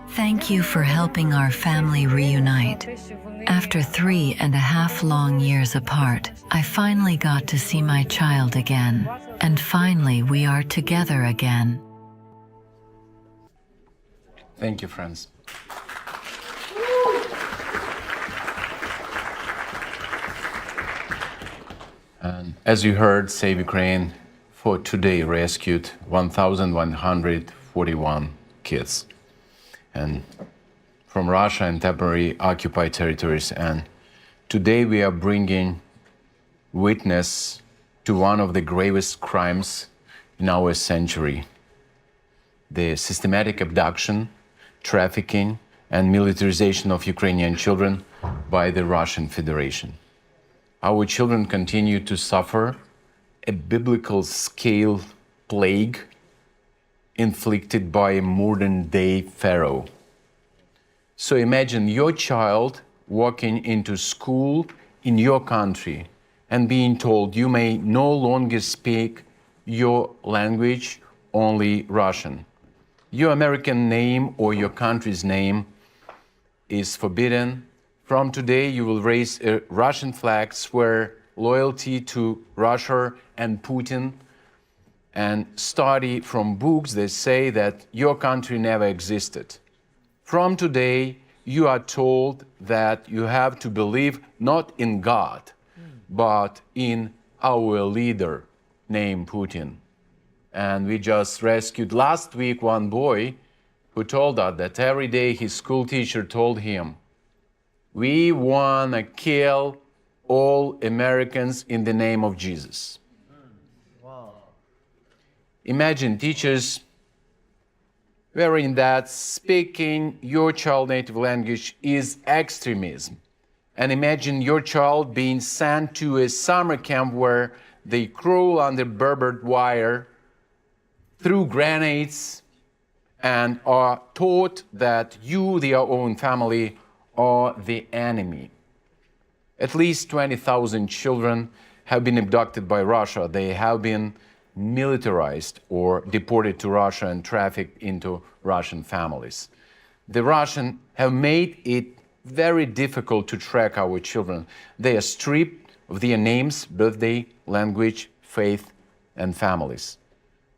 Thank you for helping our family reunite. After 3.5 long years apart, I finally got to see my child again. And finally, we are together again. Thank you, friends. And as you heard, Save Ukraine for today rescued 1,141 kids and from Russia and temporary occupied territories. And today we are bringing witness to one of the gravest crimes in our century: the systematic abduction, trafficking, and militarization of Ukrainian children by the Russian Federation. Our children continue to suffer a biblical scale plague inflicted by a modern-day Pharaoh. So imagine your child walking into school in your country and being told you may no longer speak your language, only Russian. Your American name or your country's name is forbidden. From today, you will raise a Russian flag, swear loyalty to Russia and Putin, and study from books that say that your country never existed. From today, you are told that you have to believe not in God, but in our leader named Putin. And we just rescued last week one boy who told us that every day his school teacher told him, "We want to kill all Americans in the name of Jesus." Wow. Imagine teachers wearing that speaking your child's native language is extremism. And imagine your child being sent to a summer camp where they crawl under barbed wire, through grenades, and are taught that you, their own family, are the enemy. At least 20,000 children have been abducted by Russia. They have been militarized or deported to Russia and trafficked into Russian families. The Russians have made it very difficult to track our children. They are stripped of their names, birthday, language, faith, and families.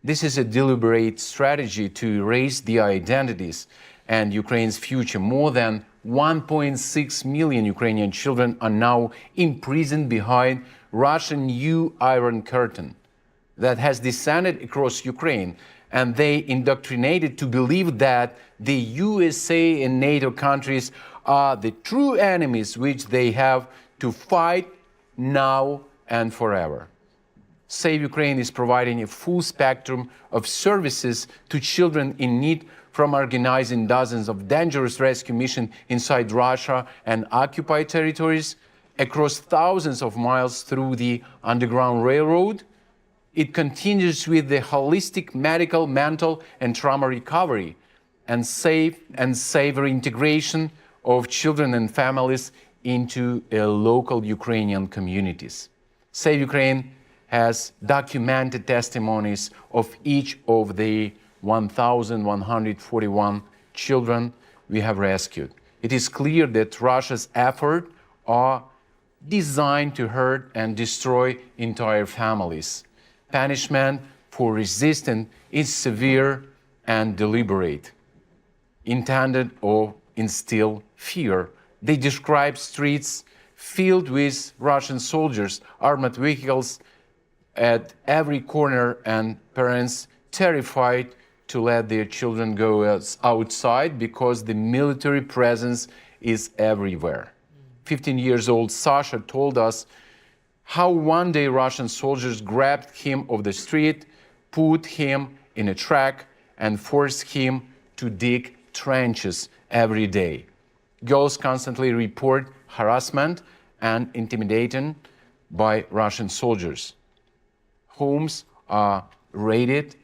This is a deliberate strategy to erase their identities and Ukraine's future. More than 1.6 million Ukrainian children are now imprisoned behind Russian new Iron Curtain that has descended across Ukraine, and they indoctrinated to believe that the USA and NATO countries are the true enemies which they have to fight now and forever. Save Ukraine is providing a full spectrum of services to children in need, from organizing dozens of dangerous rescue missions inside Russia and occupied territories, across thousands of miles through the Underground Railroad. It continues with the holistic medical, mental, and trauma recovery, and safe and safer integration of children and families into local Ukrainian communities. Save Ukraine has documented testimonies of each of the 1,141 children we have rescued. It is clear that Russia's efforts are designed to hurt and destroy entire families. Punishment for resistance is severe and deliberate, intended to instill fear. They describe streets filled with Russian soldiers, armored vehicles at every corner, and parents terrified to let their children go outside because the military presence is everywhere. 15-year-old Sasha told us how one day Russian soldiers grabbed him off the street, put him in a truck, and forced him to dig trenches every day. Girls constantly report harassment and intimidation by Russian soldiers. Homes are raided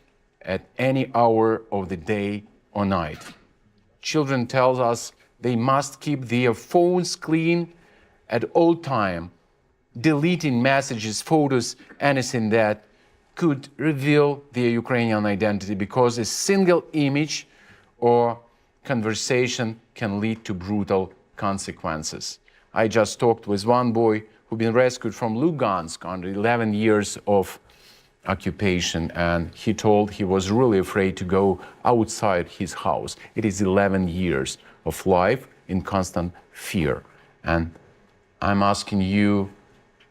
at any hour of the day or night. Children tell us they must keep their phones clean at all time, deleting messages, photos, anything that could reveal their Ukrainian identity, because a single image or conversation can lead to brutal consequences. I just talked with one boy who'd been rescued from Lugansk under 11 years of occupation, and he told he was really afraid to go outside his house. It is 11 years of life in constant fear. And I'm asking you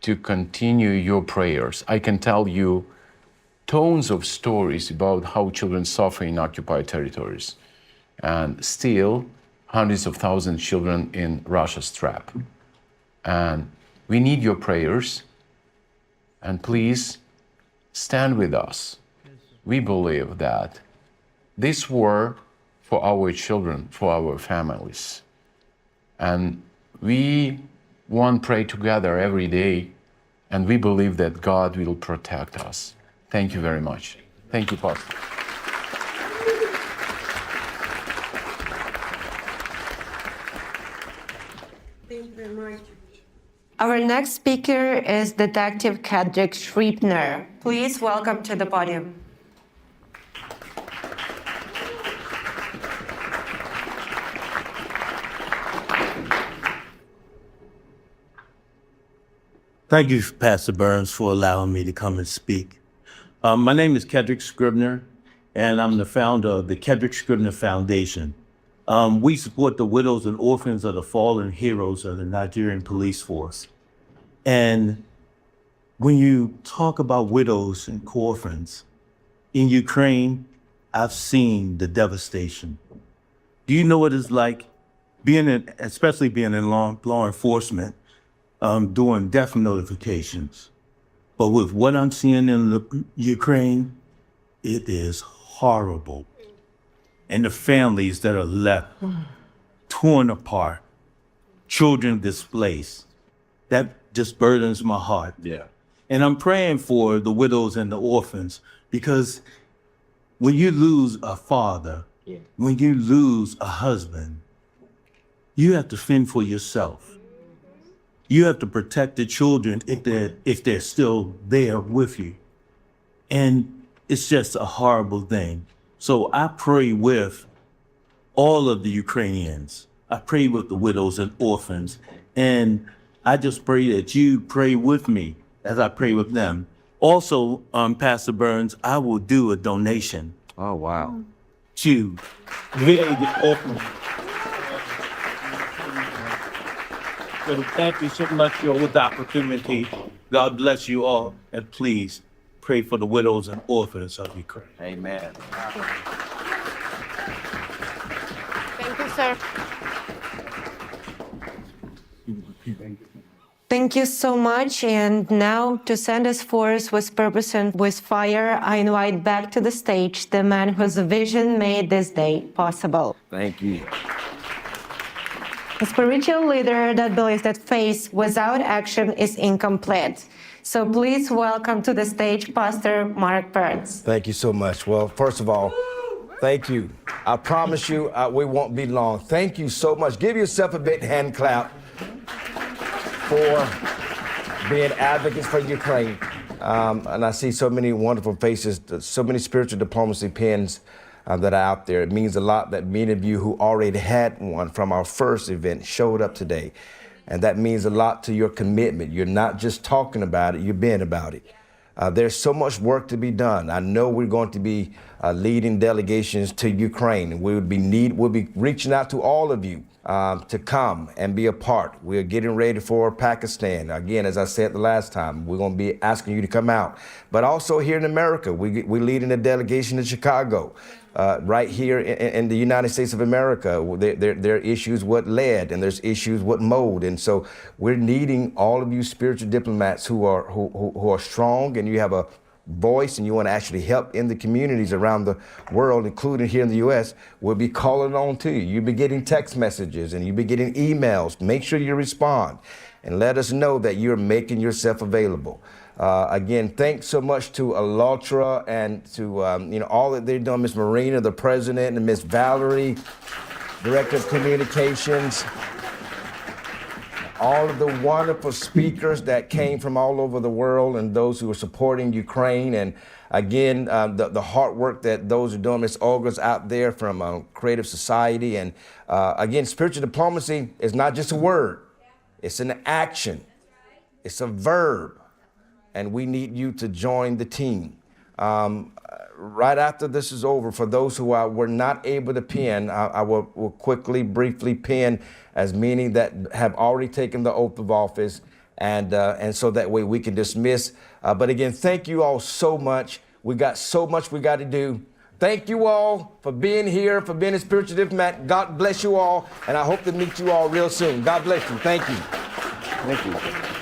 to continue your prayers. I can tell you tons of stories about how children suffer in occupied territories, and still hundreds of thousands of children in Russia's trap. And we need your prayers, and please stand with us. We believe that this war for our children, for our families, and we want to pray together every day, and we believe that God will protect us. Thank you very much. Thank you, Pastor. Thank you very much. Our next speaker is Detective Kedrick Schriepner. Please welcome to the podium. Thank you, Pastor Burns, for allowing me to come and speak. My name is Kedrick Scribner, and I'm the founder of the Kedrick Scribner Foundation. We support the widows and orphans of the fallen heroes of the Nigerian police force. And when you talk about widows and orphans, in Ukraine, I've seen the devastation. Do you know what it's like especially being in law enforcement, doing death notifications? But with what I'm seeing in the Ukraine, it is horrible. And the families that are left, torn apart, children displaced, that just burdens my heart. Yeah. And I'm praying for the widows and the orphans, because when you lose a father, when you lose a husband, you have to fend for yourself. You have to protect the children if they're still there with you. And it's just a horrible thing. So I pray with all of the Ukrainians. I pray with the widows and orphans. And I just pray that you pray with me as I pray with them. Also, Pastor Burns, I will do a donation. Oh, wow. To the orphans. So thank you so much for the opportunity. God bless you all. And please pray for the widows and orphans of Ukraine. Amen. Thank you, sir. Thank you so much. And now, to send us forth with purpose and with fire, I invite back to the stage the man whose vision made this day possible. Thank you. A spiritual leader that believes that faith without action is incomplete. So please welcome to the stage Pastor Mark Burns. Thank you so much. Well, first of all, thank you. I promise you we won't be long. Thank you so much. Give yourself a big hand clap for being advocates for Ukraine. And I see so many wonderful faces, so many spiritual diplomacy pins that are out there. It means a lot that many of you who already had one from our first event showed up today. And that means a lot to your commitment. You're not just talking about it, you're being about it. There's so much work to be done. I know we're going to be leading delegations to Ukraine, and we'll be reaching out to all of you to come and be a part. We're getting ready for Pakistan. Again, as I said the last time, we're going to be asking you to come out. But also here in America, we're leading a delegation to Chicago. Right here in the United States of America, there are issues with lead, and there's issues with mold, and so we're needing all of you spiritual diplomats who are strong, and you have a voice, and you want to actually help in the communities around the world, including here in the U.S. We'll be calling on to you. You'll be getting text messages, and you'll be getting emails. Make sure you respond, and let us know that you're making yourself available. Again, thanks so much to ALLATRA and to all that they're doing, Ms. Marina, the president, and Ms. Valerie, director of communications. all of the wonderful speakers that came from all over the world and those who are supporting Ukraine. And again, the hard work that those are doing. Miss Olga's out there from Creative Society. And again, spiritual diplomacy is not just a word. It's an action. It's a verb. And we need you to join the team. Right after this is over, for those who were not able to pin, I will quickly, briefly pin as many that have already taken the oath of office, and so that way we can dismiss. But again, thank you all so much. We got so much we got to do. Thank you all for being here, for being a spiritual diplomat. God bless you all, and I hope to meet you all real soon. God bless you. Thank you. Thank you.